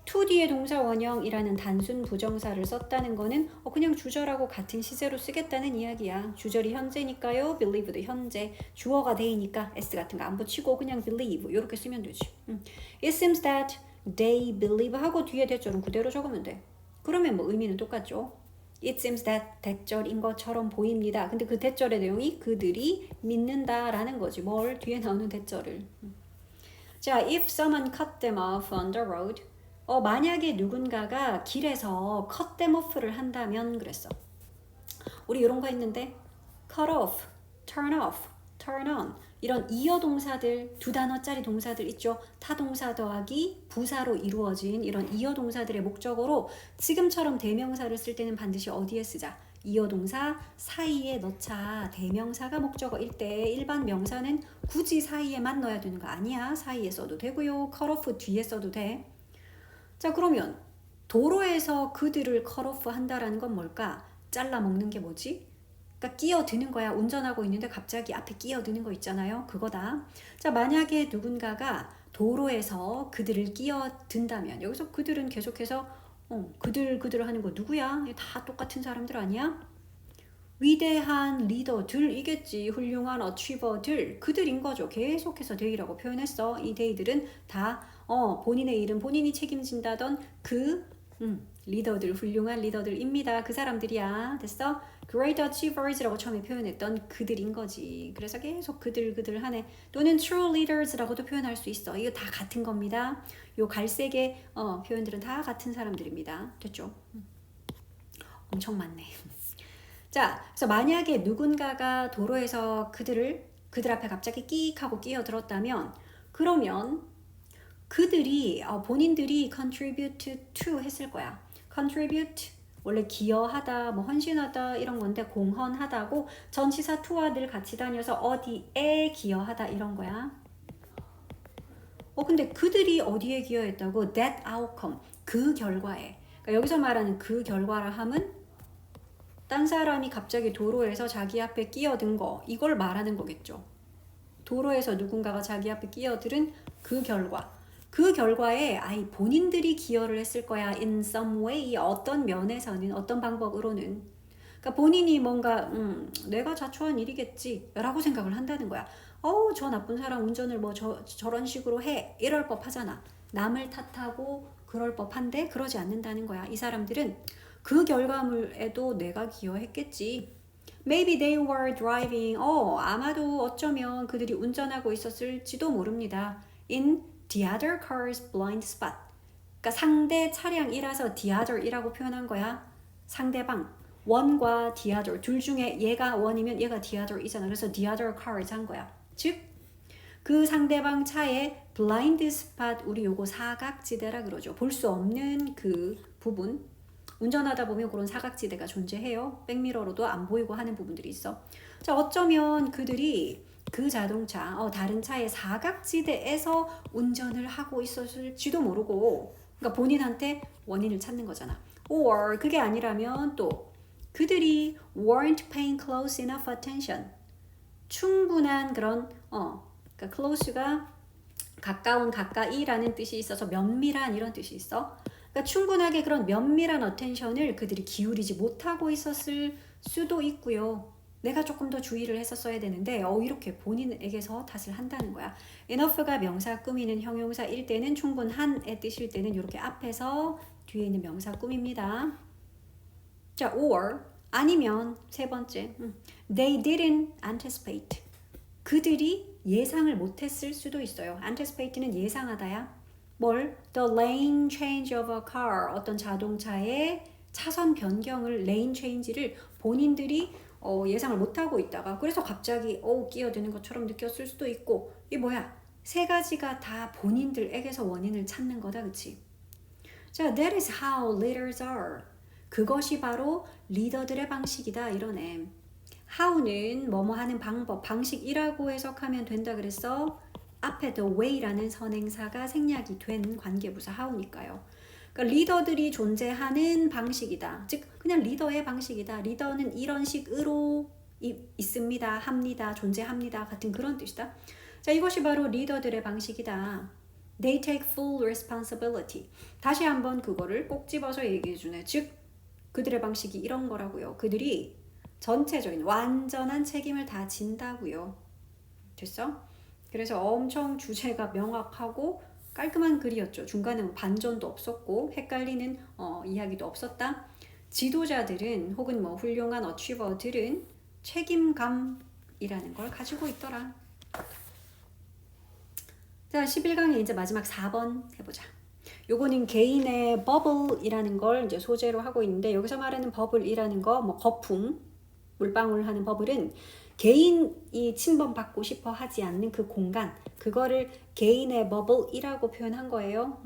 to 뒤에 동사 원형이라는 단순 부정사를 썼다는 거는 그냥 주절하고 같은 시제로 쓰겠다는 이야기야. 주절이 현재니까요. believe도 현재. 주어가 they니까 s 같은 거 안 붙이고 그냥 believe 이렇게 쓰면 되지. It seems that they believe 하고 뒤에 대절은 그대로 적으면 돼. 그러면 뭐 의미는 똑같죠. It seems that 대절인 것처럼 보입니다. 근데 그 대절의 내용이 그들이 믿는다라는 거지. 뭘? 뒤에 나오는 대절을. 자, if someone cut them off on the road. 만약에 누군가가 길에서 cut them off를 한다면 그랬어. 우리 이런 거 했는데 cut off, turn off, turn on 이런 이어 동사들 두 단어짜리 동사들 있죠. 타동사 더하기 부사로 이루어진 이런 이어 동사들의 목적어로 지금처럼 대명사를 쓸 때는 반드시 어디에 쓰자? 이어 동사 사이에 넣자. 대명사가 목적어일 때 일반 명사는 굳이 사이에만 넣어야 되는 거 아니야. 사이에 써도 되고요. cut off 뒤에 써도 돼. 자, 그러면 도로에서 그들을 컷오프 한다라는 건 뭘까? 잘라 먹는 게 뭐지? 그러니까 끼어드는 거야. 운전하고 있는데 갑자기 앞에 끼어드는 거 있잖아요. 그거다. 자, 만약에 누군가가 도로에서 그들을 끼어든다면 여기서 그들은 계속해서 그들 하는 거 누구야? 다 똑같은 사람들 아니야? 위대한 리더들이겠지. 훌륭한 어치버들 그들인 거죠. 계속해서 they라고 표현했어. 이 they들은 다 본인의 일은 본인이 책임진다던 그 리더들, 훌륭한 리더들입니다. 그 사람들이야. 됐어? Great achievers라고 처음에 표현했던 그들인 거지. 그래서 계속 그들 하네. 또는 true leaders라고도 표현할 수 있어. 이거 다 같은 겁니다. 요 갈색의 표현들은 다 같은 사람들입니다. 됐죠? 엄청 많네. 자, 그래서 만약에 누군가가 도로에서 그들 앞에 갑자기 끼익 하고 끼어들었다면 그러면 그들이 본인들이 contribute to 했을 거야. contribute 원래 기여하다, 뭐 헌신하다 이런 건데 공헌하다고 전치사 to와 늘 같이 다녀서 어디에 기여하다 이런 거야. 근데 그들이 어디에 기여했다고? that outcome 그 결과에. 그러니까 여기서 말하는 그 결과라 함은 딴 사람이 갑자기 도로에서 자기 앞에 끼어든 거 이걸 말하는 거겠죠. 도로에서 누군가가 자기 앞에 끼어들은 그 결과. 그 결과에 본인들이 기여를 했을 거야. in some way 어떤 면에서는 어떤 방법으로는. 그러니까 본인이 뭔가 내가 자초한 일이겠지 라고 생각을 한다는 거야. 저 나쁜 사람 운전을 뭐 저런 식으로 해 이럴 법하잖아. 남을 탓하고 그럴 법한데 그러지 않는다는 거야. 이 사람들은 그 결과물에도 내가 기여했겠지. Maybe they were driving. 아마도 어쩌면 그들이 운전하고 있었을지도 모릅니다. In the other car's blind spot. 그러니까 상대 차량이라서 the other이라고 표현한 거야. 상대방. one과 the other. 둘 중에 얘가 one이면 얘가 the other이잖아. 그래서 the other cars 한 거야. 즉, 그 상대방 차에 blind spot, 우리 요거 사각지대라 그러죠. 볼 수 없는 그 부분. 운전하다 보면 그런 사각지대가 존재해요. 백미러로도 안 보이고 하는 부분들이 있어. 자, 어쩌면 그들이 그 자동차, 다른 차의 사각지대에서 운전을 하고 있었을지도 모르고, 그러니까 본인한테 원인을 찾는 거잖아. Or 그게 아니라면 또 그들이 weren't paying close enough attention. 충분한 그런 그러니까 close가 가까운, 가까이라는 뜻이 있어서 면밀한 이런 뜻이 있어. 그러니까 충분하게 그런 면밀한 어텐션을 그들이 기울이지 못하고 있었을 수도 있고요. 내가 조금 더 주의를 했었어야 되는데 이렇게 본인에게서 탓을 한다는 거야. enough가 명사 꾸미는 형용사일 때는 충분한의 뜻일 때는 이렇게 앞에서 뒤에 있는 명사 꾸밉니다. 자, or 아니면 세 번째 they didn't anticipate. 그들이 예상을 못했을 수도 있어요. anticipate는 예상하다야. 뭘? The lane change of a car. 어떤 자동차의 차선 변경을, lane change를 본인들이 예상을 못하고 있다가 그래서 갑자기 끼어드는 것처럼 느꼈을 수도 있고 이게 뭐야? 세 가지가 다 본인들에게서 원인을 찾는 거다. 그치? 자, that is how leaders are. 그것이 바로 리더들의 방식이다. 이러네. how는 뭐뭐 하는 방법, 방식이라고 해석하면 된다 그랬어. 앞에 the way라는 선행사가 생략이 된 관계부사 how니까요. 그러니까 리더들이 존재하는 방식이다. 즉 그냥 리더의 방식이다. 리더는 이런 식으로 있습니다. 합니다. 존재합니다. 같은 그런 뜻이다. 자, 이것이 바로 리더들의 방식이다. They take full responsibility. 다시 한번 그거를 꼭 집어서 얘기해주네. 즉 그들의 방식이 이런 거라고요. 그들이 전체적인 완전한 책임을 다 진다고요. 됐어? 그래서 엄청 주제가 명확하고 깔끔한 글이었죠. 중간에 반전도 없었고 헷갈리는 이야기도 없었다. 지도자들은 혹은 뭐 훌륭한 어치버들은 책임감이라는 걸 가지고 있더라. 자, 11강의 이제 마지막 4번 해보자. 요거는 개인의 버블이라는 걸 이제 소재로 하고 있는데 여기서 말하는 버블이라는 거 뭐 거품, 물방울 하는 버블은 개인이 침범받고 싶어 하지 않는 그 공간, 그거를 개인의 버블이라고 표현한 거예요.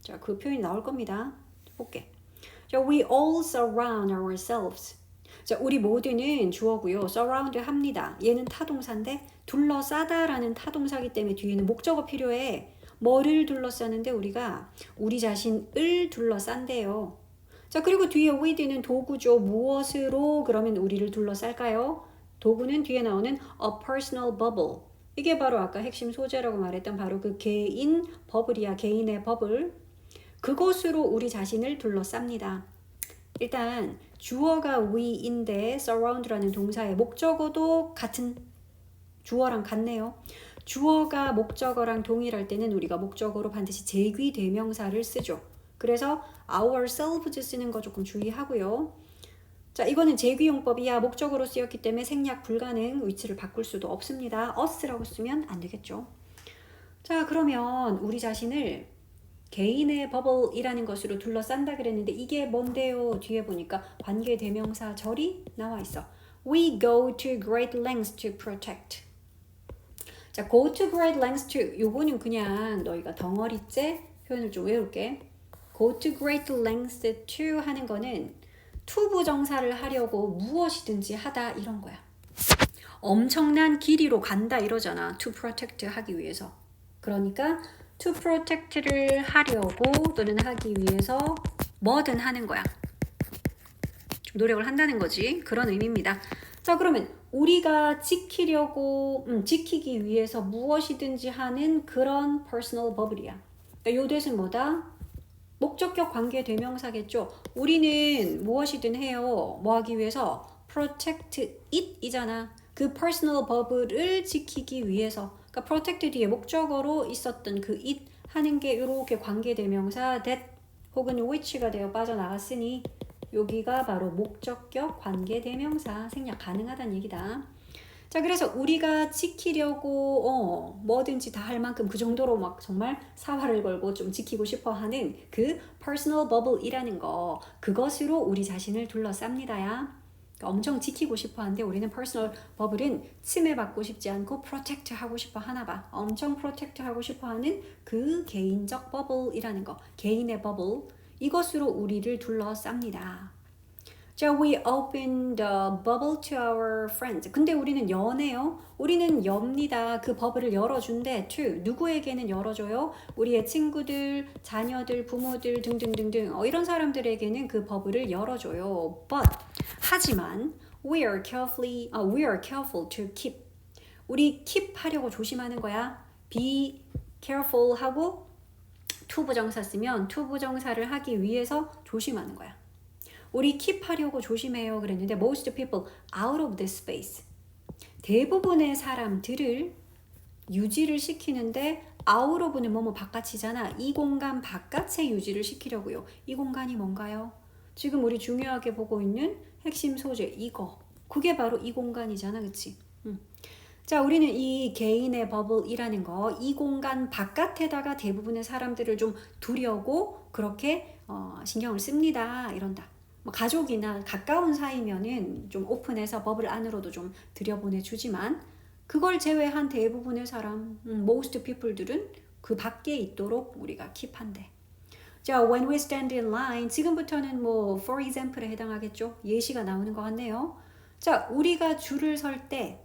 자, 그 표현이 나올 겁니다. 볼게. 자, we all surround ourselves. 자, 우리 모두는 주어고요. surround 합니다. 얘는 타동사인데 둘러싸다라는 타동사기 때문에 뒤에는 목적어 필요해. 뭐를 둘러싸는데 우리가 우리 자신을 둘러싼대요. 자, 그리고 뒤에 with는 도구죠. 무엇으로 그러면 우리를 둘러쌀까요? 도구는 뒤에 나오는 a personal bubble. 이게 바로 아까 핵심 소재라고 말했던 바로 그 개인 버블이야. 개인의 버블. 그것으로 우리 자신을 둘러쌉니다. 일단 주어가 we인데 surround라는 동사의 목적어도 같은 주어랑 같네요. 주어가 목적어랑 동일할 때는 우리가 목적어로 반드시 제귀 대명사를 쓰죠. 그래서 ourselves 쓰는 거 조금 주의하고요. 자, 이거는 제귀용법이야. 목적어로 쓰였기 때문에 생략 불가능, 위치를 바꿀 수도 없습니다. us라고 쓰면 안 되겠죠. 자, 그러면 우리 자신을 개인의 버블이라는 것으로 둘러싼다 그랬는데 이게 뭔데요? 뒤에 보니까 관계대명사 절이 나와 있어. We go to great lengths to protect. 자, go to great lengths to 요거는 그냥 너희가 덩어리째 표현을 좀 외울게. go to great lengths to 하는 거는 to 부정사를 하려고 무엇이든지 하다 이런 거야. 엄청난 길이로 간다 이러잖아. to protect 하기 위해서. 그러니까 to protect를 하려고 또는 하기 위해서 뭐든 하는 거야. 노력을 한다는 거지. 그런 의미입니다. 자, 그러면 우리가 지키기 위해서 무엇이든지 하는 그런 personal bubble이야. 그러니까 요 대신 뭐다? 목적격 관계 대명사겠죠. 우리는 무엇이든 해요. 뭐 하기 위해서? protect it 이잖아. 그 personal bubble을 지키기 위해서. 그러니까 protect 뒤에 목적어로 있었던 그 it 하는 게 이렇게 관계대명사 that 혹은 which가 되어 빠져나갔으니 여기가 바로 목적격 관계대명사 생략 가능하다는 얘기다. 자, 그래서 우리가 지키려고 뭐든지 다 할 만큼 그 정도로 막 정말 사활을 걸고 좀 지키고 싶어 하는 그 personal bubble이라는 거, 그것으로 우리 자신을 둘러쌉니다야. 엄청 지키고 싶어 하는데 우리는 personal bubble은 침해받고 싶지 않고 protect 하고 싶어 하나 봐. 엄청 protect 하고 싶어 하는 그 개인적 bubble이라는 거, 개인의 bubble, 이것으로 우리를 둘러쌉니다. 자, we open the bubble to our friends. 근데 우리는 여네요. 우리는 엽니다. 그 버블을 열어준대. to 누구에게는 열어줘요? 우리의 친구들, 자녀들, 부모들 등등등등 이런 사람들에게는 그 버블을 열어줘요. But 하지만 we are careful to keep. 우리 keep 하려고 조심하는 거야. Be careful 하고 to 부정사 쓰면 to 부정사를 하기 위해서 조심하는 거야. 우리 keep 하려고 조심해요 그랬는데 most people out of this space. 대부분의 사람들을 유지를 시키는데 out of는 뭐뭐 바깥이잖아. 이 공간 바깥에 유지를 시키려고요. 이 공간이 뭔가요? 지금 우리 중요하게 보고 있는 핵심 소재 이거. 그게 바로 이 공간이잖아. 그치? 자, 우리는 이 개인의 버블이라는 거, 이 공간 바깥에다가 대부분의 사람들을 좀 두려고 그렇게 신경을 씁니다. 이런다. 뭐 가족이나 가까운 사이면은 좀 오픈해서 버블 안으로도 좀 들여보내주지만 그걸 제외한 대부분의 사람, most people들은 그 밖에 있도록 우리가 킵한대. 자, when we stand in line, 지금부터는 뭐 for example에 해당하겠죠. 예시가 나오는 것 같네요. 자, 우리가 줄을 설 때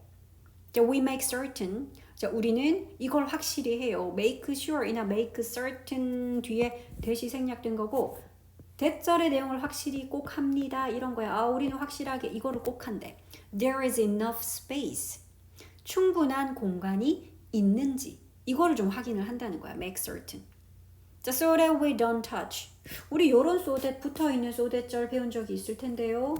we make certain. 자, 우리는 이걸 확실히 해요. make sure이나 make certain 뒤에 대시 생략된 거고 대절의 내용을 확실히 꼭 합니다. 이런 거야. 우리는 확실하게 이거를 꼭 한대. There is enough space. 충분한 공간이 있는지. 이거를 좀 확인을 한다는 거야. make certain. 자, so that we don't touch. 우리 요런 so that 붙어있는 so that절 배운 적이 있을 텐데요.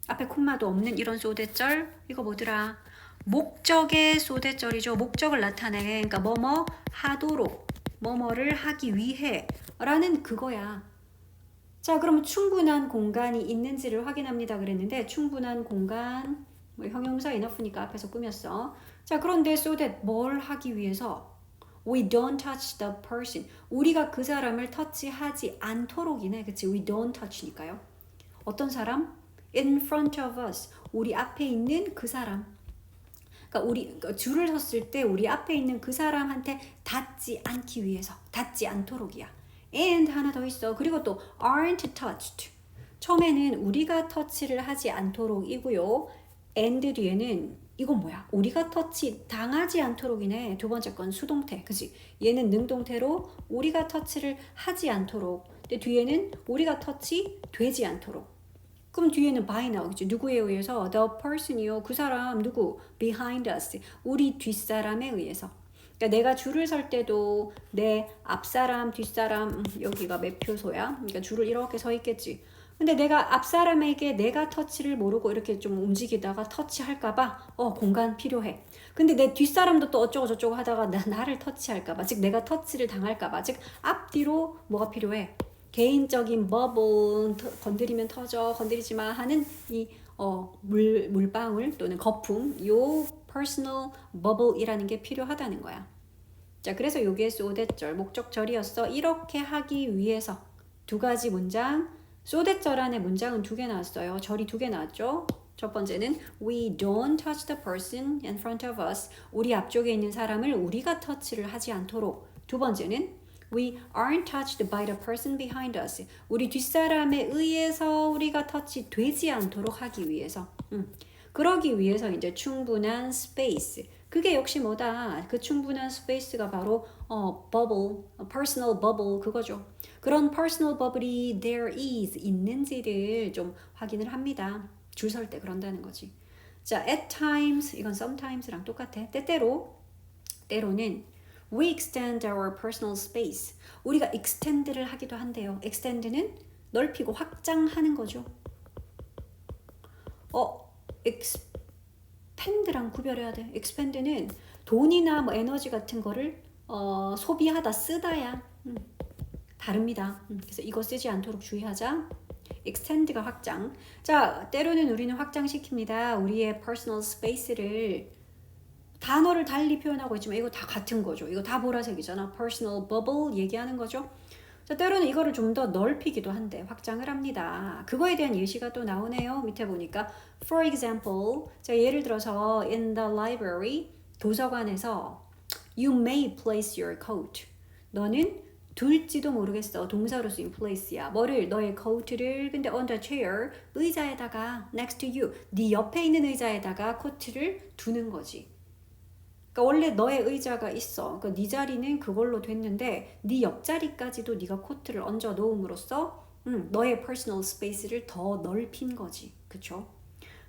앞에 콤마도 없는 이런 so that절. 이거 뭐더라? 목적의 so that절이죠. 목적을 나타내. 그러니까 뭐뭐 하도록, 뭐뭐를 하기 위해 라는 그거야. 자, 그러면 충분한 공간이 있는지를 확인합니다 그랬는데 충분한 공간, 뭐 형용사 enough니까 앞에서 꾸몄어. 자, 그런데 so that 뭘 하기 위해서 we don't touch the person. 우리가 그 사람을 터치하지 않도록이네. 그치? we don't touch니까요. 어떤 사람? in front of us. 우리 앞에 있는 그 사람. 그러니까 우리 줄을 섰을 때 우리 앞에 있는 그 사람한테 닿지 않기 위해서. 닿지 않도록이야. and 하나 더 있어. 그리고 또 aren't touched. 처음에는 우리가 터치를 하지 않도록이고요. and 뒤에는 이건 뭐야? 우리가 터치 당하지 않도록이네. 두 번째 건 수동태. 그치? 얘는 능동태로 우리가 터치를 하지 않도록. 근데 뒤에는 우리가 터치 되지 않도록. 그럼 뒤에는 by 나오겠죠. 누구에 의해서? The person이요. 그 사람 누구? behind us. 우리 뒷사람에 의해서. 그러니까 내가 줄을 설 때도 내 앞사람, 뒷사람 여기가 매표소야. 그러니까 줄을 이렇게 서 있겠지. 근데 내가 앞사람에게 내가 터치를 모르고 이렇게 좀 움직이다가 터치할까봐 공간 필요해. 근데 내 뒷사람도 또 어쩌고 저쩌고 하다가 나를 터치할까봐, 즉 내가 터치를 당할까봐, 즉 앞뒤로 뭐가 필요해? 개인적인 버블, 건드리면 터져, 건드리지 마 하는 이 물방울 또는 거품, 요 personal bubble이라는 게 필요하다는 거야. 자, 그래서 요게 so that절, 목적절이었어. 이렇게 하기 위해서 두 가지 문장. so that절 안에 문장은 두 개 나왔어요. 절이 두 개 나왔죠. 첫 번째는 we don't touch the person in front of us. 우리 앞쪽에 있는 사람을 우리가 터치를 하지 않도록. 두 번째는 we aren't touched by the person behind us. 우리 뒷사람에 의해서 우리가 터치 되지 않도록 하기 위해서. 그러기 위해서 이제 충분한 space. 그게 역시 뭐다? 그 충분한 스페이스가 바로 bubble, personal bubble 그거죠. 그런 personal bubble이 there is 있는지를 좀 확인을 합니다. 줄 설 때 그런다는 거지. 자, at times 이건 sometimes랑 똑같아. 때로는 we extend our personal space. 우리가 extend를 하기도 한대요. extend는 넓히고 확장하는 거죠. expand랑 구별해야 돼. expand는 돈이나 뭐 에너지 같은 거를 소비하다, 쓰다야. 다릅니다. 그래서 이거 쓰지 않도록 주의하자. extend가 확장. 자, 때로는 우리는 확장시킵니다. 우리의 personal space를 단어를 달리 표현하고 있지만 이거 다 같은 거죠. 이거 다 보라색이잖아. personal bubble 얘기하는 거죠. 자, 때로는 이거를 좀 더 넓히기도 한데 확장을 합니다. 그거에 대한 예시가 또 나오네요. 밑에 보니까 for example, 자, 예를 들어서 in the library, 도서관에서 you may place your coat. 너는 둘지도 모르겠어. 동사로 쓰인 place야. 뭐를? 너의 coat를 근데 on the chair, 의자에다가 next to you, 네 옆에 있는 의자에다가 코트를 두는 거지. 그러니까 원래 너의 의자가 있어. 그러니까 네 자리는 그걸로 됐는데 네 옆자리까지도 네가 코트를 얹어 놓음으로써 너의 personal space를 더 넓힌 거지. 그쵸?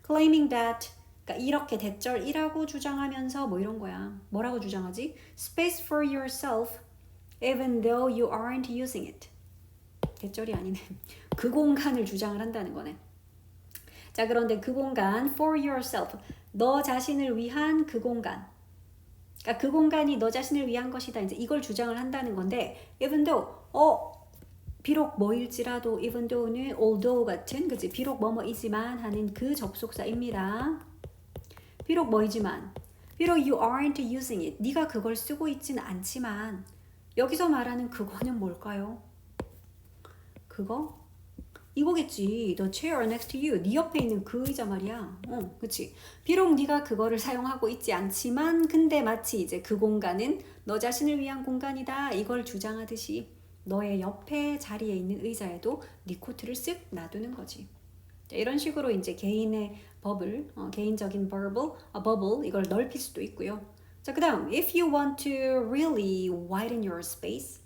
Claiming that, 그러니까 이렇게 대절이라고 주장하면서 뭐 이런 거야. 뭐라고 주장하지? Space for yourself even though you aren't using it. 대절이 아니네. 그 공간을 주장을 한다는 거네. 자, 그런데 그 공간 for yourself, 너 자신을 위한 그 공간. 그러니까 그 공간이 너 자신을 위한 것이다. 이제 이걸 주장을 한다는 건데, even though, 비록 뭐일지라도, even though는 although 같은, 그치? 비록 뭐뭐이지만 하는 그 접속사입니다. 비록 뭐이지만, 비록 you aren't using it. 네가 그걸 쓰고 있지는 않지만, 여기서 말하는 그거는 뭘까요? 그거? 이거겠지. The chair next to you. 네 옆에 있는 그 의자 말이야. 그치? 비록 네가 그거를 사용하고 있지 않지만 근데 마치 이제 그 공간은 너 자신을 위한 공간이다. 이걸 주장하듯이 너의 옆에 자리에 있는 의자에도 네 코트를 쓱 놔두는 거지. 자, 이런 식으로 이제 개인의 버블, 개인적인 bubble 이걸 넓힐 수도 있고요. 자, 그 다음 if you want to really widen your space.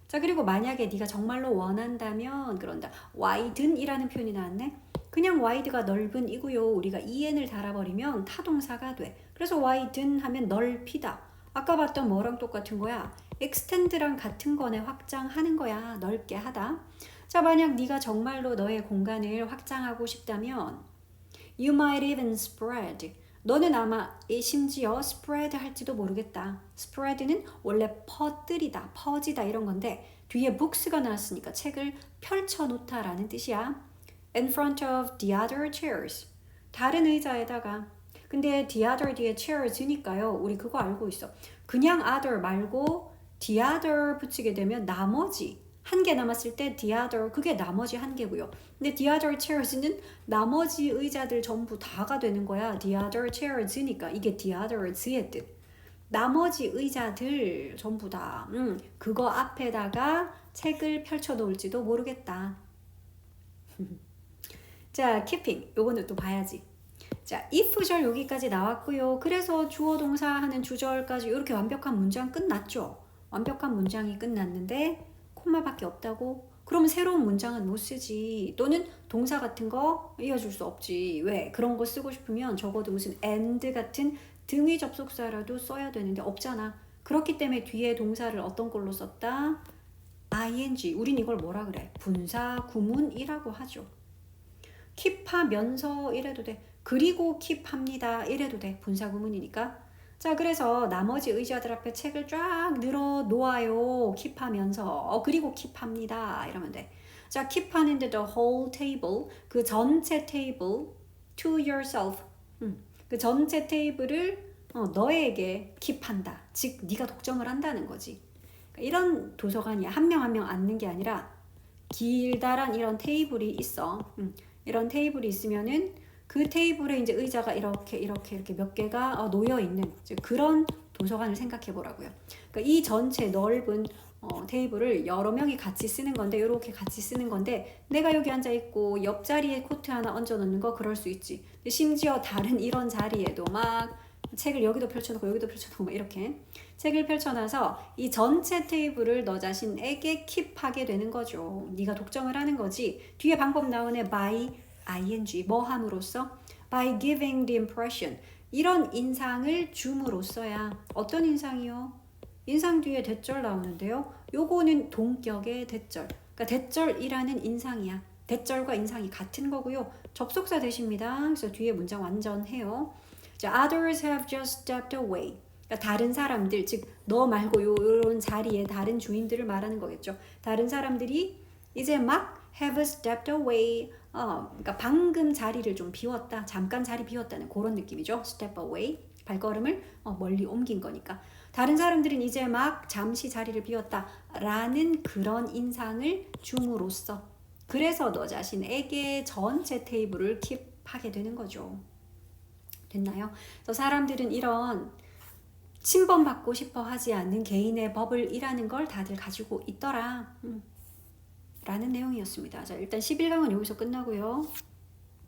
자, 그리고 만약에 네가 정말로 원한다면 그런다. widen이라는 표현이 나왔네. 그냥 wide가 넓은 이고요. 우리가 en을 달아버리면 타동사가 돼. 그래서 widen 하면 넓히다. 아까 봤던 뭐랑 똑같은 거야? extend랑 같은 거네. 확장하는 거야. 넓게 하다. 자, 만약 네가 정말로 너의 공간을 확장하고 싶다면 you might even spread. 너는 아마 심지어 spread 할지도 모르겠다. spread는 원래 퍼뜨리다, 퍼지다 이런 건데 뒤에 books가 나왔으니까 책을 펼쳐놓다라는 뜻이야. In front of the other chairs. 다른 의자에다가. 근데 the other 뒤에 chairs니까요. 우리 그거 알고 있어. 그냥 other 말고 the other 붙이게 되면 나머지. 한 개 남았을 때 the other 그게 나머지 한 개고요. 근데 the other chairs는 나머지 의자들 전부 다가 되는 거야. the other chairs니까 이게 the others의 뜻. 나머지 의자들 전부 다 그거 앞에다가 책을 펼쳐 놓을지도 모르겠다. 자, keeping 요거는 또 봐야지. 자, if절 여기까지 나왔고요. 그래서 주어 동사 하는 주절까지 이렇게 완벽한 문장 끝났죠. 완벽한 문장이 끝났는데 콤마밖에 없다고? 그러면 새로운 문장은 못 쓰지. 또는 동사 같은 거 이어줄 수 없지. 왜? 그런 거 쓰고 싶으면 적어도 무슨 and 같은 등위 접속사라도 써야 되는데 없잖아. 그렇기 때문에 뒤에 동사를 어떤 걸로 썼다? ing. 우린 이걸 뭐라 그래? 분사 구문이라고 하죠. 킵하면서 이래도 돼. 그리고 킵합니다. 이래도 돼. 분사 구문이니까. 자, 그래서 나머지 의자들 앞에 책을 쫙 늘어 놓아요. 킵하면서. 그리고 킵합니다. 이러면 돼. 자, 킵하는데 the whole table. 그 전체 테이블 to yourself. 그 전체 테이블을 너에게 킵한다. 즉, 네가 독점을 한다는 거지. 그러니까 이런 도서관이야. 한 명 한 명 앉는 게 아니라 길다란 이런 테이블이 있어. 이런 테이블이 있으면은 그 테이블에 이제 의자가 이렇게 몇 개가 놓여 있는 그런 도서관을 생각해 보라고요. 그러니까 이 전체 넓은 테이블을 여러 명이 같이 쓰는 건데 이렇게 같이 쓰는 건데 내가 여기 앉아 있고 옆자리에 코트 하나 얹어 놓는 거 그럴 수 있지. 심지어 다른 이런 자리에도 막 책을 여기도 펼쳐놓고 여기도 펼쳐놓고 막 이렇게 책을 펼쳐놔서 이 전체 테이블을 너 자신에게 킵하게 되는 거죠. 네가 독점을 하는 거지. 뒤에 방법 나오네. by ing 뭐 함으로써? by giving the impression 이런 인상을 줌으로써야. 어떤 인상이요? 인상 뒤에 대절 나오는데요. 요거는 동격의 대절. 그러니까 대절이라는 인상이야. 대절과 인상이 같은 거고요. 접속사 대십니다. 그래서 뒤에 문장 완전해요. 자, others have just stepped away. 그러니까 다른 사람들, 즉 너 말고 요런 자리에 다른 주인들을 말하는 거겠죠. 다른 사람들이 이제 막 have stepped away. 그러니까 방금 자리를 좀 비웠다. 잠깐 자리 비웠다는 그런 느낌이죠. step away. 발걸음을 멀리 옮긴 거니까. 다른 사람들은 이제 막 잠시 자리를 비웠다. 라는 그런 인상을 줌으로써. 그래서 너 자신에게 전체 테이블을 킵하게 되는 거죠. 됐나요? 그래서 사람들은 이런 침범받고 싶어 하지 않는 개인의 버블이라는 걸 다들 가지고 있더라. 라는 내용이었습니다. 자, 일단 11강은 여기서 끝나고요.